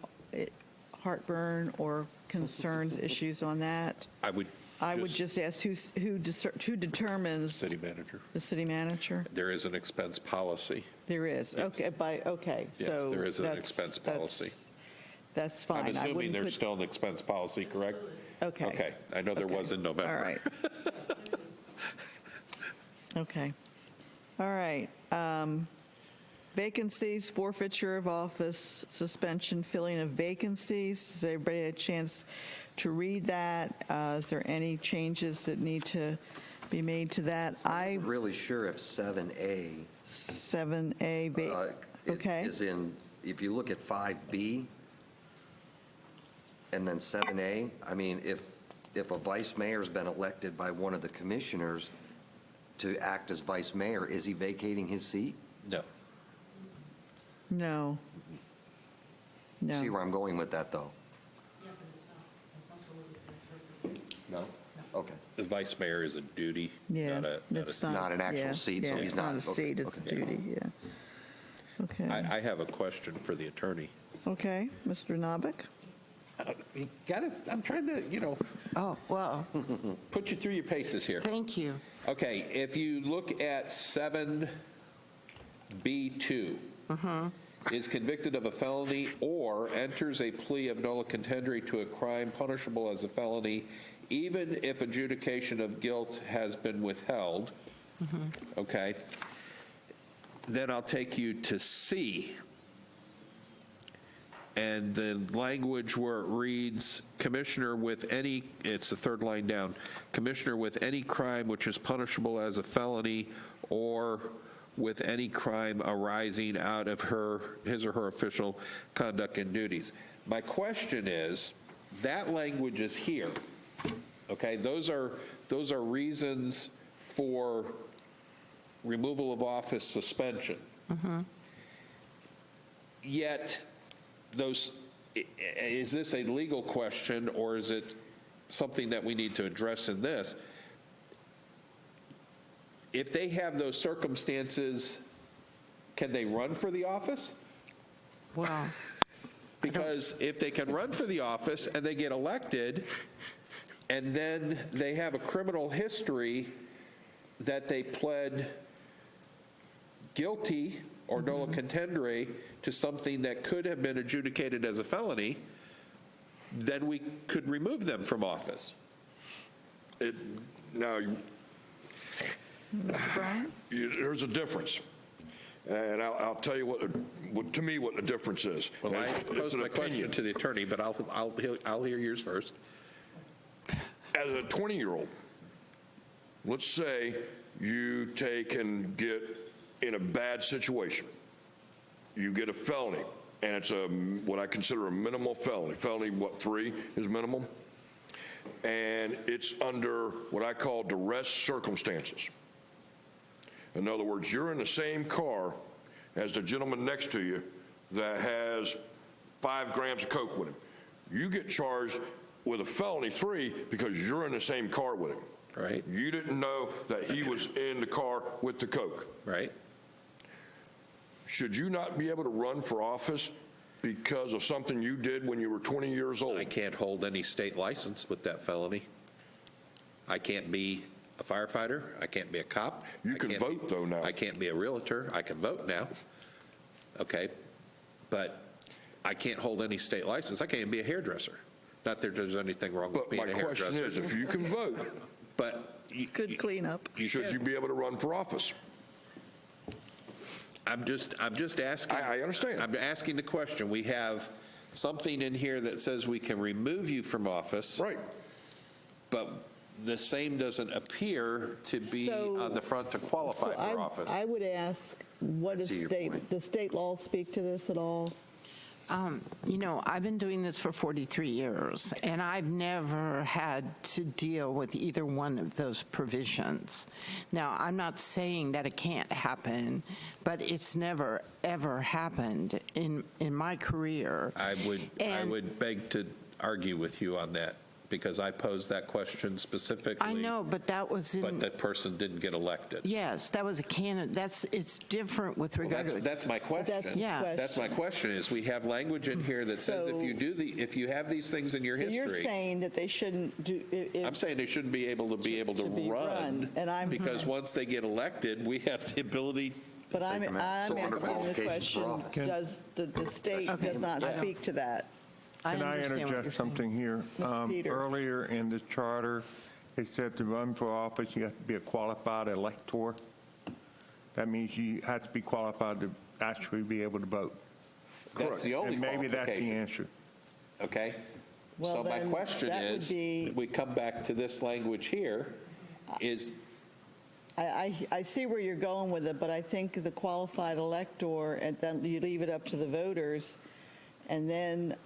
heartburn or concerns, issues on that? I would just ask who determines? City manager. The city manager? There is an expense policy. There is, Yes. okay, Yes, so. there is an that's- expense policy. That's fine. I'm I assuming wouldn't there's put- still an expense policy, correct? Okay. Okay, I know there Okay. was in November. All right. Okay. All right. Vacancies, forfeiture of office, suspension, filling of vacancies. Has everybody had a chance to read that? Is there any changes that need to be made to that? I'm really sure if 7A 7A, okay. is in, if you look at 5B and then 7A, I mean, if a vice mayor's been elected by one of the commissioners to act as vice mayor, is he vacating his seat? No. No. See No. where I'm going with that, though? No? Okay. The vice mayor is a duty, Yeah. not a it's seat. Not an actual yeah, seat, so yeah, he's it's not- not a seat, okay, it's a okay. duty, yeah. Okay, I have a question for the attorney. okay, Mr. Novick? You gotta, I'm trying to, Oh, well, put you through your paces here. thank you. Okay, if you look at 7B2, is convicted of a felony or enters a plea of nolle contendere to a crime punishable as a felony, even if adjudication of guilt has been withheld, okay, then I'll take you to C. And the language where it reads, Commissioner with any, it's the third line down, Commissioner with any crime which is punishable as a felony or with any crime arising out of his or her official conduct and duties. My question is, that language is here, okay? Those are reasons for removal of office, suspension. Yet, is this a legal question, or is it something that we need to address in this? If they have those circumstances, can they run for the office? Well, Because if they can run for the office and they get elected, and then they have a criminal history that they pled guilty or nolle contendere to something that could have been adjudicated as a felony, then we could remove them from office. Now, Mr. Bryan? there's a difference. And I'll tell you what, to me, what the difference is. Well, I It's posed an my question opinion. to the attorney, but I'll hear yours first. As a 20-year-old, let's say you take and get in a bad situation. You get a felony, and it's what I consider a minimal felony. Felony, what, 3 is minimum? And it's under what I call duress circumstances. In other words, you're in the same car as the gentleman next to you that has 5 grams of coke with him. You get charged with a felony 3 because you're in the same car with him. Right. You didn't know that he was in the car with the coke. Right? Should you not be able to run for office because of something you did when you were 20 years old? I can't hold any state license with that felony. I can't be a firefighter. I can't be a cop. You I can can't vote, though, now. I can't be a realtor. I can vote now. Okay. But I can't hold any state license. I can't be a hairdresser. Not that there's anything wrong with But being my a question hairdresser. is, if you can vote, But Good cleanup. should you be able to run for office? I'm just asking. I understand. I'm asking the question. We have something in here that says we can remove you from office. Right. But the same doesn't appear to be So- on the front to qualify for office. I would ask, what is see your point. does state law speak to this at all? I've been doing this for 43 years, and I've never had to deal with either one of those provisions. Now, I'm not saying that it can't happen, but it's never, ever happened in my career. I And- would beg to argue with you on that, because I posed that question specifically. I know, but that was But in, that person didn't get elected. yes, that was a candidate. It's different with regard to. That's my question. that's Yeah. the That's my question, is we have language in here that says So- if you have these things in your So history. you're saying that they shouldn't do, I'm saying they shouldn't be able to To be run, and I'm- because once they get elected, we have the ability. but I'm them out. So under asking the qualifications for question, office. does the state Okay. does not speak to that? I Can I understand what you're interject saying. something here? Mr. Peters. Earlier in the charter, it said to run for office, you have to be a qualified elector. That means you have to be qualified to actually be able to vote. That's the only And maybe that's the qualification. answer. Okay? Well, So my then, question that would is, be- we come back to this language here, is, I see where you're going with it, but I think the qualified elector, and then you leave it up to the voters, and then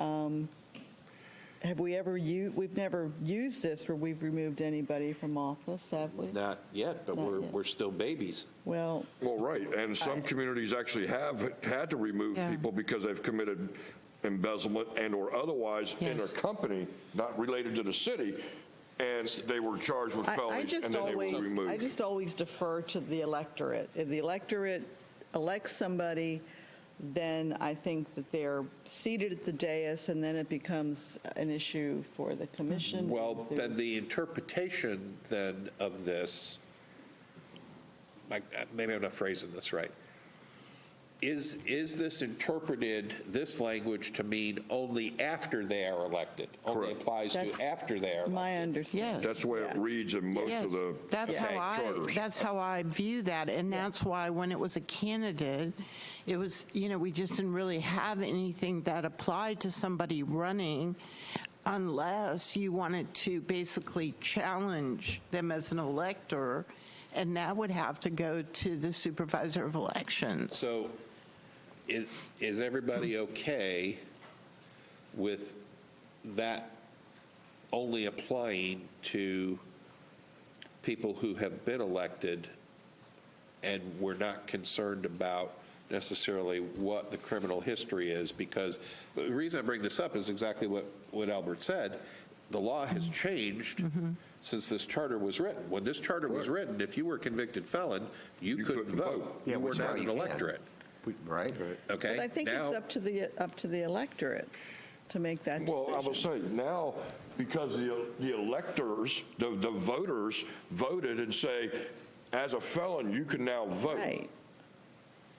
we've never used this where we've removed anybody from office, have we? not yet, but Not yet. we're still babies. Well, Well, right, and some communities actually have had to remove Yeah. people because they've committed embezzlement and/or otherwise in their Yes. company, not related to the city, and they were charged with felonies, and then they were removed. I just always defer to the electorate. If the electorate elects somebody, then I think that they're seated at the dais, and then it becomes an issue for the commission. Well, then the interpretation then of this, maybe I'm not phrasing this right. Is this interpreted, this language, to mean only after they are elected? Only Correct. applies to That's after they are elected? my understanding. Yes. That's the way it Yeah. reads in most Yes, of the charters. that's how I view that, and that's why when it was a candidate, it was, we just didn't really have anything that applied to somebody running unless you wanted to basically challenge them as an elector, and that would have to go to the supervisor of elections. So is everybody okay with that only applying to people who have been elected, and we're not concerned about necessarily what the criminal history is? Because the reason I bring this up is exactly what Albert said. The law has changed since this charter was written. When this charter was written, if you were a convicted felon, you couldn't vote. Yeah, You were which not now an you can. electorate. Right? Okay? But I think Now- it's up to the electorate to make that decision. Well, I will say now, because the electors, the voters voted and say, as a felon, you can now vote. Right.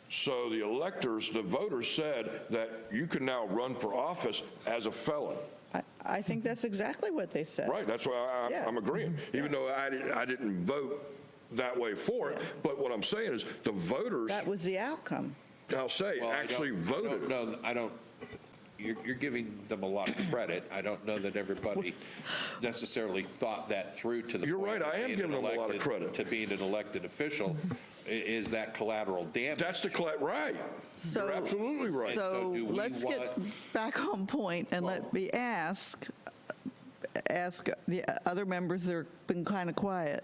So the electors, the voters said that you can now run for office as a felon. I think that's exactly what they said. Right, that's why Yeah. I'm agreeing, even though I didn't vote that way for it. Yeah. But what I'm saying is, the voters, That was the outcome. I'll say, Well, actually voted. You're giving them a lot of credit. I don't know that everybody necessarily thought that through to the You're point right, of I am being giving an them a lot of elected- credit. To being an elected official. Is that collateral damage? That's right. You're absolutely right. So do we Let's get back on point, and let me ask the other members that have been kind of quiet.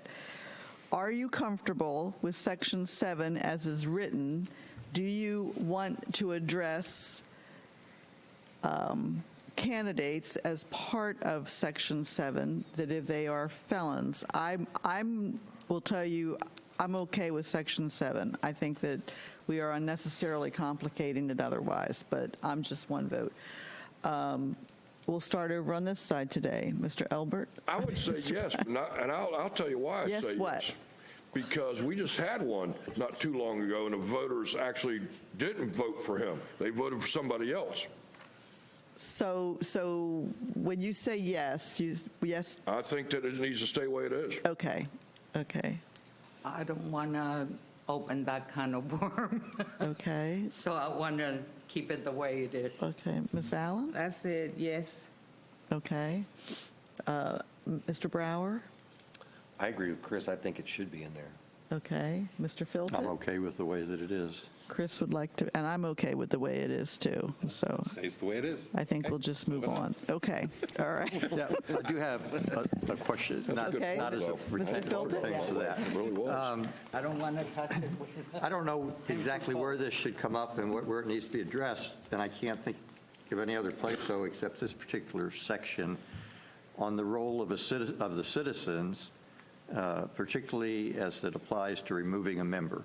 Are you comfortable with Section 7 as is written? Do you want to address candidates as part of Section 7, that if they are felons? Will tell you, I'm okay with Section 7. I think that we are unnecessarily complicating it otherwise, but I'm just one vote. We'll start over on this side today. Mr. Elbert? I would say yes, and I'll tell you why I say yes. Yes, what? Because we just had one not too long ago, and the voters actually didn't vote for him. They voted for somebody else. So when you say yes, yes, I think that it needs to stay the way it is. okay. I don't want to open that kind of worm, Okay, so I want to keep it the way it is. okay. Ms. Allen? I said yes. Okay. Mr. Brower? I agree with Chris. I think it should be in there. Okay. Mr. I'm Philpott? okay with the way that it is. Chris would like to, and I'm okay with the way it is too, so Stays the way it is. I think we'll just move on. Okay, all right. Yeah, I do have a question, not Okay. as it pertains Philpott? to that. It really was. I don't want to touch it with I don't know exactly where this should come up and where it needs to be addressed, and I can't think of any other place, so, except this particular section on the role of the citizens, particularly as it applies to removing a member.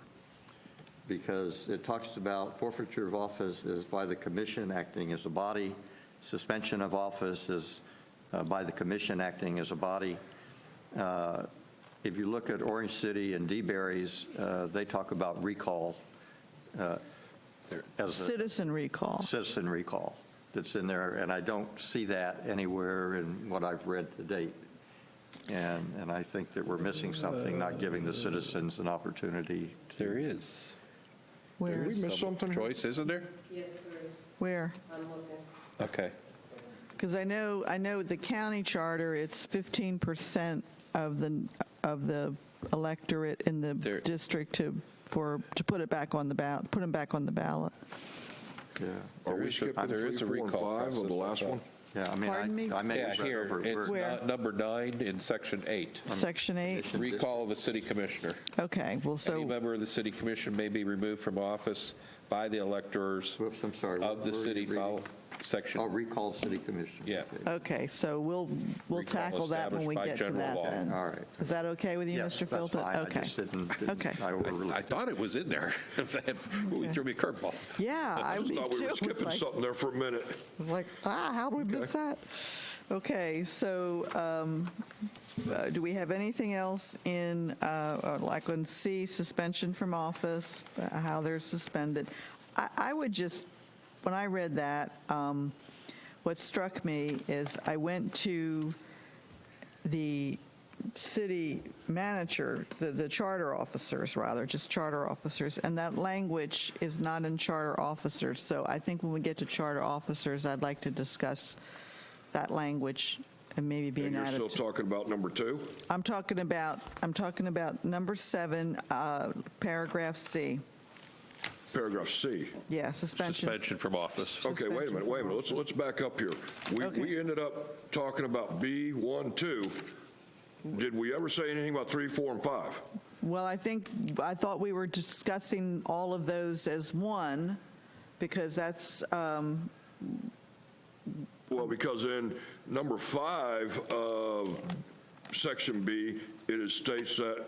Because it talks about forfeiture of office is by the commission acting as a body, suspension of office is by the commission acting as a body. If you look at Orange City and DeBerry's, they talk about recall as a Citizen recall. citizen recall that's in there, and I don't see that anywhere in what I've read to date. And I think that we're missing something, not giving the citizens an opportunity to. There is. Where? Did we miss something? Choice, isn't there? Yes, there is. Where? I'm looking. Okay. Because I know the county charter, it's 15% of the electorate in the There- district to put it back on the ballot, put them back on the ballot. Yeah. Are There we is a- skipping there 3, is a 4, and recall 5 of the process, I last thought. one? Yeah, I mean, Pardon me? I may Yeah, have read here, over. it's Where? number 9 in section 8. Section 8? Recall of a city commissioner. Okay, well, Any so, member of the city commission may be removed from office by the electors Whoops, I'm sorry. of the Where are city you reading? section. Oh, recall city commission. Yeah. Okay, so we'll Recall tackle that when we established by get to general that law. then. All right. Is that okay with you, Yes, Mr. that's Filton? fine. I Okay. just didn't, Okay. I overlooked I it. thought it was in there. You threw me a curveball. Yeah, I just me thought we too. were It's skipping like- something there for a minute. I was like, how did we miss that? Okay, so do we have anything else in, like on C, suspension from office, how they're suspended? I would just, when I read that, what struck me is I went to the city manager, the charter officers, rather, just charter officers, and that language is not in charter officers. So I think when we get to charter officers, I'd like to discuss that language and maybe being And you're added. still talking about number 2? I'm talking about number 7, paragraph C. Paragraph C. Yeah, suspension. Suspension from office. Okay, wait a minute. Let's back up here. Okay. We ended up talking about B, 1, 2. Did we ever say anything about 3, 4, and 5? Well, I thought we were discussing all of those as one, because that's, Well, because in number 5 of section B, it states that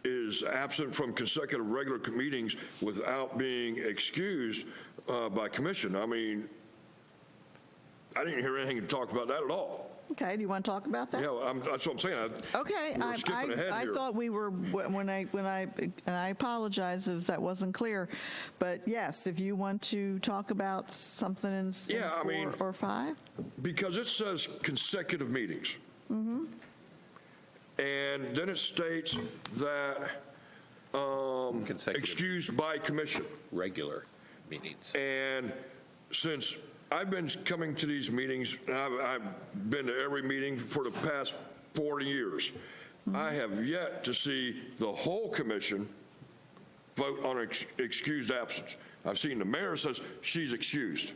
is absent from consecutive regular meetings without being excused by commission. I mean, I didn't hear anything to talk about that at all. okay, do you want to talk about that? Yeah, that's what I'm saying. Okay, We're skipping ahead I here. thought we were, and I apologize if that wasn't clear, but yes, if you want to talk about something in Yeah, I 4 mean- or 5? Because it says consecutive meetings. And then it states that Consecutive. excused by commission. Regular meetings. And since I've been coming to these meetings, and I've been to every meeting for the past 40 years, I have yet to see the whole commission vote on excused absence. I've seen the mayor says she's excused.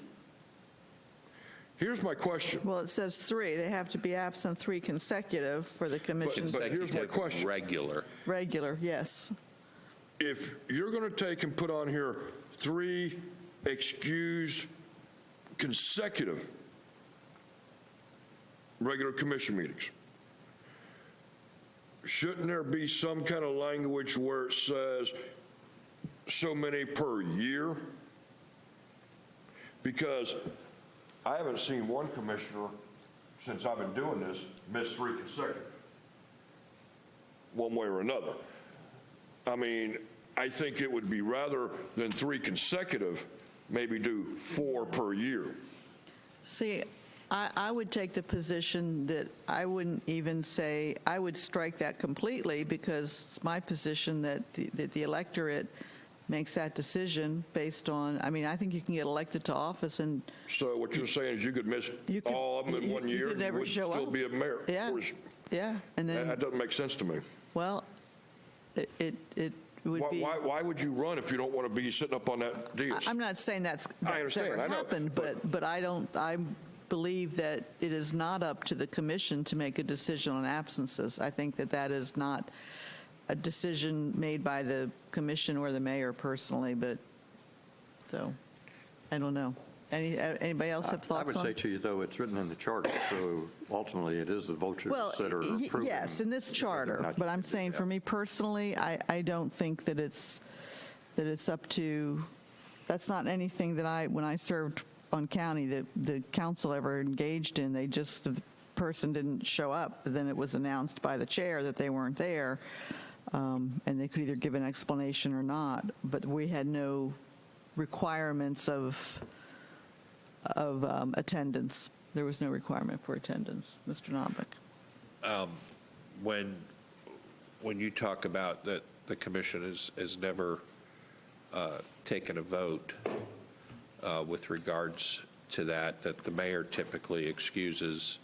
Here's my question. Well, it says 3. They have to be absent 3 consecutive for the commission. But here's my question. Regular. Regular, yes. If you're going to take and put on here 3 excused consecutive regular commission meetings, shouldn't there be some kind of language where it says so many per year? Because I haven't seen one commissioner since I've been doing this miss 3 consecutive, one way or another. I mean, I think it would be rather than 3 consecutive, maybe do 4 per year. See, I would take the position that I wouldn't even say, I would strike that completely, because it's my position that the electorate makes that decision based on, I mean, I think you can get elected to office and, So what you're saying is you could miss You could- all of them in you- one you year could and never would show still up. be a mayor? yeah, yeah, and That then, doesn't make sense to me. well, it would be. Why would you run if you don't want to be sitting up on that dais? I'm not saying that's understand, ever I know, happened, but I believe that it is not up to the commission to make a decision on absences. I think that is not a decision made by the commission or the mayor personally, but, so, I don't know. Anybody else have I thoughts would on? say to you, though, it's written in the charter, so ultimately it is the voters that are approving. Yes, in this charter, Not but I'm you. saying for me personally, I don't think that it's up to, that's not anything that when I served on county, that the council ever engaged in. They just, the person didn't show up, then it was announced by the chair that they weren't there, and they could either give an explanation or not, but we had no requirements of attendance. There was no requirement for attendance. Mr. Novick. When you talk about that the commission has never taken a vote with regards to that the mayor typically excuses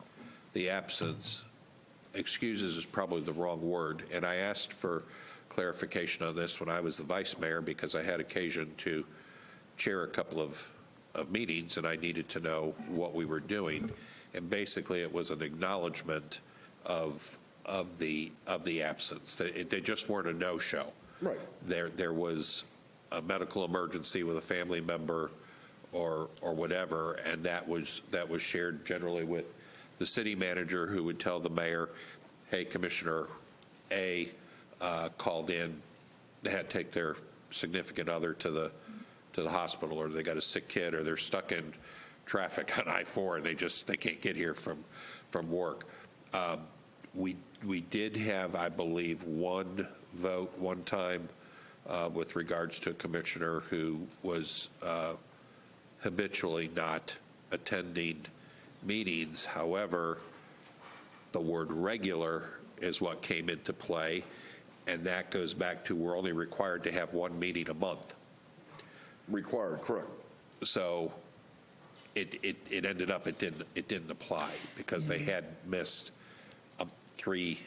the absence. Excuses is probably the wrong word, and I asked for clarification on this when I was the vice mayor, because I had occasion to chair a couple of meetings, and I needed to know what we were doing. And basically, it was an acknowledgement of the absence. They just weren't a no-show. Right. There was a medical emergency with a family member, or whatever, and that was shared generally with the city manager, who would tell the mayor, hey, Commissioner A called in, they had to take their significant other to the hospital, or they got a sick kid, or they're stuck in traffic on I-4 and they can't get here from work. We did have, I believe, one vote one time with regards to a commissioner who was habitually not attending meetings. However, the word regular is what came into play, and that goes back to we're only required to have one meeting a month. Required, correct. So it ended up, it didn't apply because they had missed 3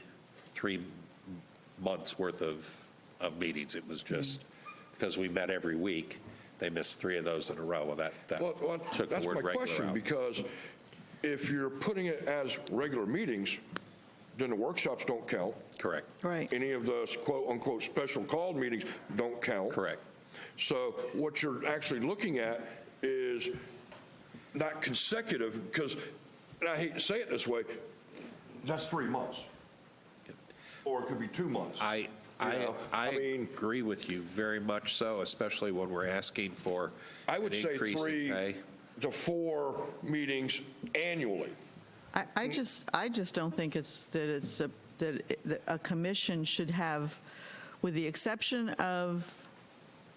months worth of meetings. It was just because we met every week, they missed 3 of those in a row. Well, that took the word regular out. That's my question, because if you're putting it as regular meetings, then the workshops don't count. Correct. Right. Any of the quote-unquote special called meetings don't count. Correct. So what you're actually looking at is not consecutive, because, and I hate to say it this way, that's 3 months. Or it could be 2 months. I mean, agree with you very much so, especially when we're asking for I would an say increase in 3 pay. to 4 meetings annually. I just don't think that a commission should have, with the exception of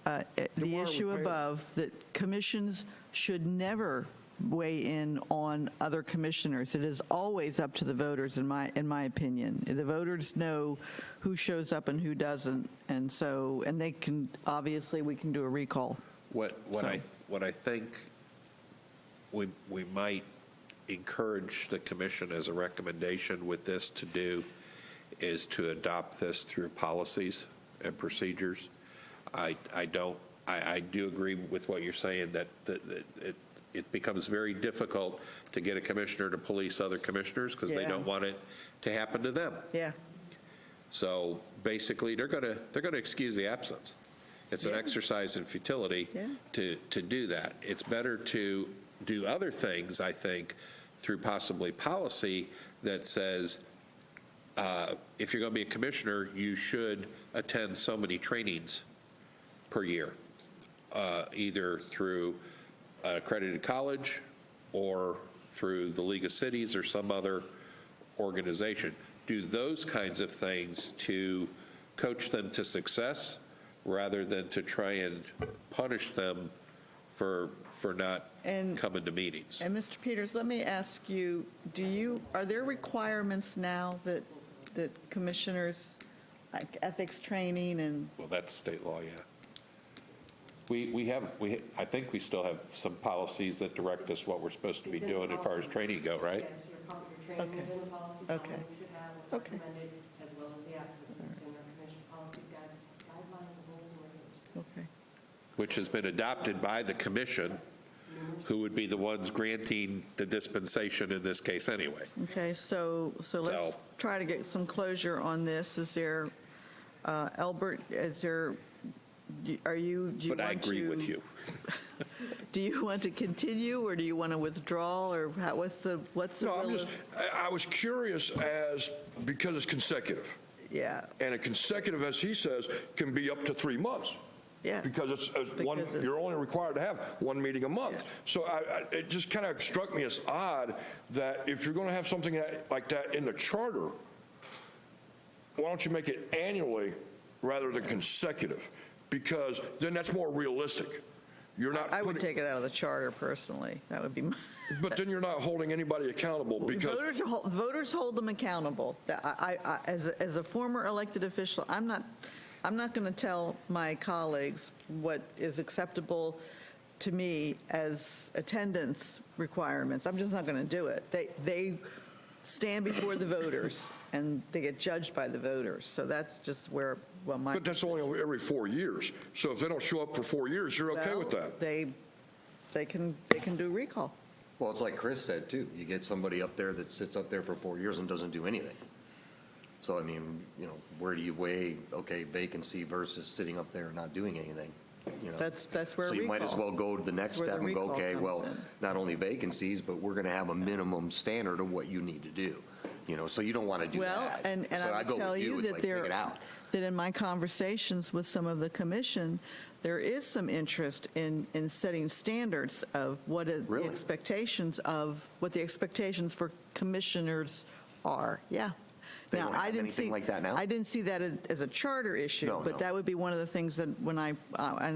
the why are issue we paying? above, that commissions should never weigh in on other commissioners. It is always up to the voters, in my opinion. The voters know who shows up and who doesn't, and they can, obviously, we can do a recall. What I think we might encourage the commission as a recommendation with this to do is to adopt this through policies and procedures. I do agree with what you're saying, that it becomes very difficult to get a commissioner to police other commissioners because they Yeah. don't want it to happen to them. Yeah. So basically, they're going to excuse the absence. It's an Yeah. exercise in futility Yeah. to do that. It's better to do other things, I think, through possibly policy that says, if you're going to be a commissioner, you should attend so many trainings per year, either through an accredited college or through the League of Cities or some other organization. Do those kinds of things to coach them to success rather than to try and punish them for not coming to meetings. And Mr. Peters, let me ask you, are there requirements now that commissioners, like ethics training and? Well, that's state law, yeah. I think we still have some policies that direct us what we're supposed to be doing as far as training go, right? Yes, your training within the policies, how Okay. long you should have, what's recommended, as well as the absences in our commission policies, guidelines, rules, and regulations. Okay. Which has been adopted by the commission, who would be the ones granting the dispensation in this case anyway. Okay, so let's try to get some closure on this. Is there, Albert, do you want to? But I agree with you. Do you want to continue, or do you want to withdraw, or what's the No, will of? I was curious because it's consecutive. Yeah, And a consecutive, as he says, can be up to 3 months. yeah. Because you're only required to have one meeting a month. Yeah. So it just kind of struck me as odd that if you're going to have something like that in the charter, why don't you make it annually rather than consecutive? Because then that's more realistic. You're not I would putting, take it out of the charter personally. That would be my. but then you're not holding anybody accountable because. Voters hold them accountable. As a former elected official, I'm not going to tell my colleagues what is acceptable to me as attendance requirements. I'm just not going to do it. They stand before the voters, and they get judged by the voters. So that's just where, well, my. But that's only every 4 years. So if they don't show up for 4 years, you're okay with that? They can do recall. Well, it's like Chris said, too. You get somebody up there that sits up there for 4 years and doesn't do anything. So, I mean, where do you weigh, okay, vacancy versus sitting up there and not doing anything? you know. That's where So you might as recall- well go to the next where the step and go, recall okay, comes well, in. not only vacancies, but we're going to have a minimum standard of what you need to do, you know, so you don't want to do that. Well, and So I go would tell with you it's that like, take there, it out. that in my conversations with some of the commission, there is some interest in setting standards of what the Really? expectations of, what the expectations for commissioners are, yeah. They Now, don't have anything like that now? I didn't see that as a charter issue, No, but no. that would be one of the things that when and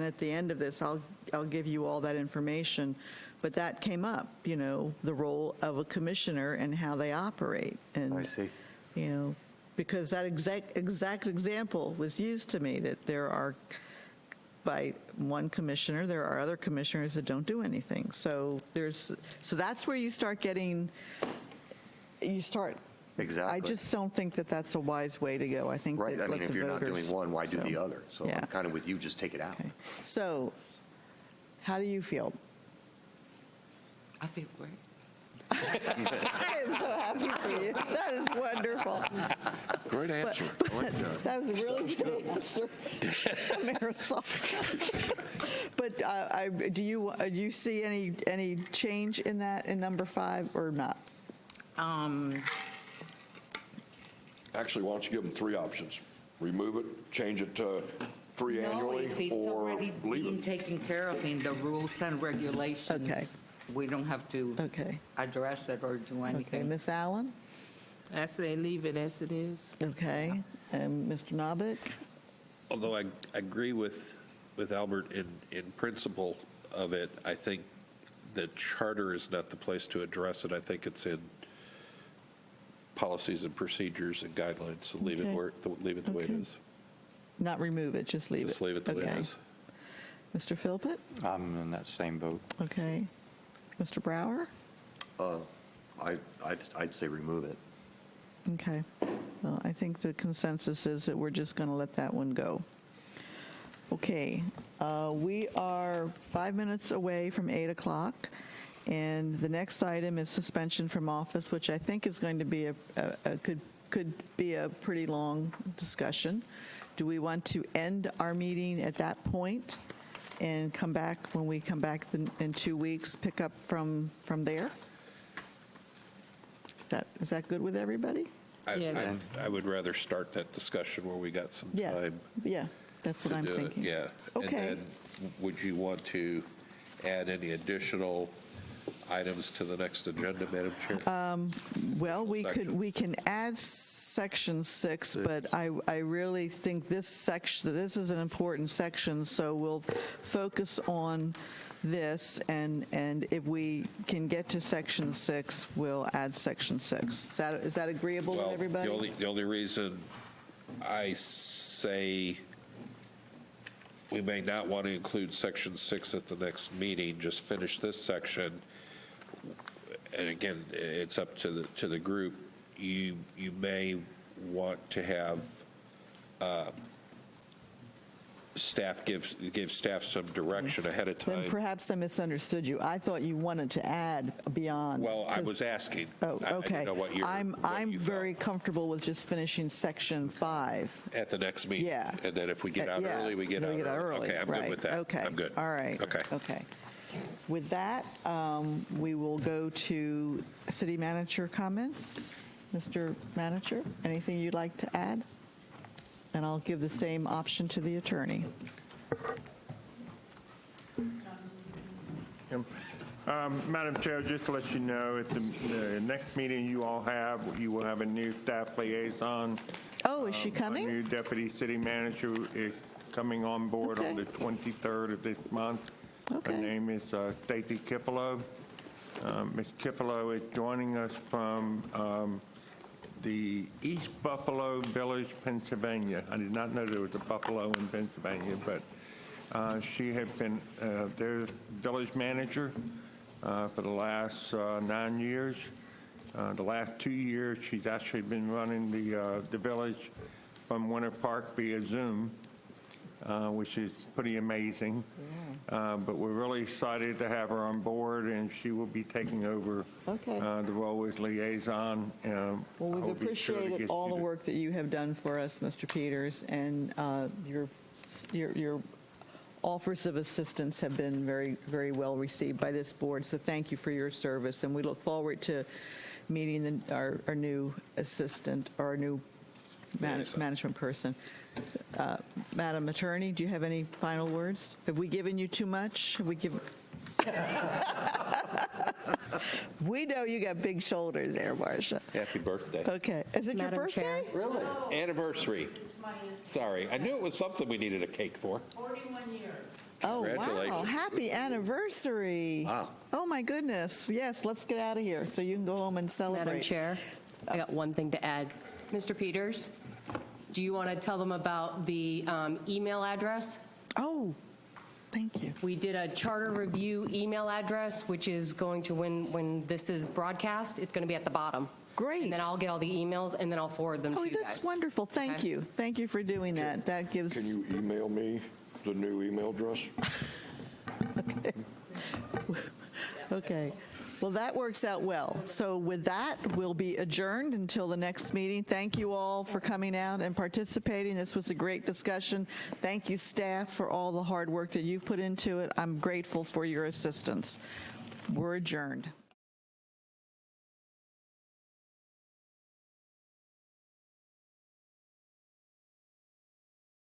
at the end of this, I'll give you all that information. But that came up, you know, the role of a commissioner and how they operate. And, I see. you know, because that exact example was used to me, that there are, by one commissioner, there are other commissioners that don't do anything. So that's where you start getting, Exactly. I just don't think that that's a wise way to go. I think Right, that I mean, let if the you're not doing voters- one, why do the so, other? So yeah. I'm kind of with you, just take it out. Okay. So, how do you feel? I feel great. I am so happy for you. That is wonderful. Great answer. I like that. That was a really good answer, Marisol. But do you see any change in that in number 5 or not? Actually, why don't you give them 3 options? Remove it, change it to 3 annually, No, if it's or already leave being it? taken care of in the rules and regulations. Okay. We don't have to Okay. address it or do Okay, anything. Ms. Allen? I say leave it as it is. Okay, and Mr. Novick? Although I agree with Albert in principle of it, I think the charter is not the place to address it. I think it's in policies and procedures and guidelines, so leave it Okay. leave it the way it Okay. is. Not remove it, just leave it? Just leave it the way it Okay. is. Mr. Philpott? I'm in that same boat. Okay. Mr. Brower? I'd say remove it. Okay. Well, I think the consensus is that we're just going to let that one go. Okay. We are 5 minutes away from 8 o'clock, and the next item is suspension from office, which I think is going to be could be a pretty long discussion. Do we want to end our meeting at that point and come back, when we come back in 2 weeks, pick up from there? Is that good with everybody? Yes. I would rather start that discussion where we got some Yeah, time yeah, that's what to I'm do it. thinking. Yeah. Okay. And then would you want to add any additional items to the next agenda, Madam Chair? Well, Section. we can add section 6, but I really think this is an important section, so we'll focus on this, and if we can get to section 6, we'll add section 6. Is that agreeable with Well, everybody? the only reason I say we may not want to include section 6 at the next meeting, just finish this section, and again, it's up to the group. You may want to have staff give staff some direction ahead of Then time. perhaps I misunderstood you. I thought you wanted to add beyond. Well, I 'cause- was asking. Oh, I okay. didn't know what I'm you very felt comfortable with just finishing section 5. at the next meeting. Yeah. And then if we get out Yeah, early, we get then out early. Okay, I'm good right. with that. Okay. I'm good. All right. Okay. Okay. With that, we will go to city manager comments. Mr. Manager, anything you'd like to add? And I'll give the same option to the attorney. Madam Chair, just to let you know, at the next meeting you all have, you will have a new staff liaison. Oh, is she A coming? new deputy city manager is coming on board on Okay. the 23rd of this month. Okay. Her name is Stacy Kipolo. Ms. Kipolo is joining us from the East Buffalo Village, Pennsylvania. I did not know there was a Buffalo in Pennsylvania, but she has been their village manager for the last 9 years. The last 2 years, she's actually been running the village from Winter Park via Zoom, which is pretty amazing. But we're really excited to have her on board, and she will be taking over Okay. the role as liaison. Well, I we've will be sure to appreciated get all you the the- work that you have done for us, Mr. Peters, and you're offers of assistance have been very, very well received by this board, so thank you for your service, and we look forward to meeting our new assistant, or our new management person. Madam Attorney, do you have any final words? Have we given you too much? Have we given? We know you got big shoulders there, Marcia. Happy birthday. Okay. Is it your Madam birthday? Chair. Really? Anniversary. Sorry, I knew it was something we needed a cake for. 41 years. Oh, wow. Congratulations. Happy anniversary. Wow. Oh, my goodness. Yes, let's get out of here so you can go home and celebrate. Madam Chair, I got one thing to add. Mr. Peters, do you want to tell them about the email address? Oh, thank you. We did a charter review email address, which is going to, when this is broadcast, it's going to be at the bottom. Great. And then I'll get all the emails, and then I'll forward them to Oh, you guys. that's wonderful. Thank Okay. you. Thank you for doing that. That gives. Can you email me the new email address? Okay. Well, that works out well. So with that, we'll be adjourned until the next meeting. Thank you all for coming out and participating. This was a great discussion. Thank you, staff, for all the hard work that you've put into it. I'm grateful for your assistance. We're adjourned.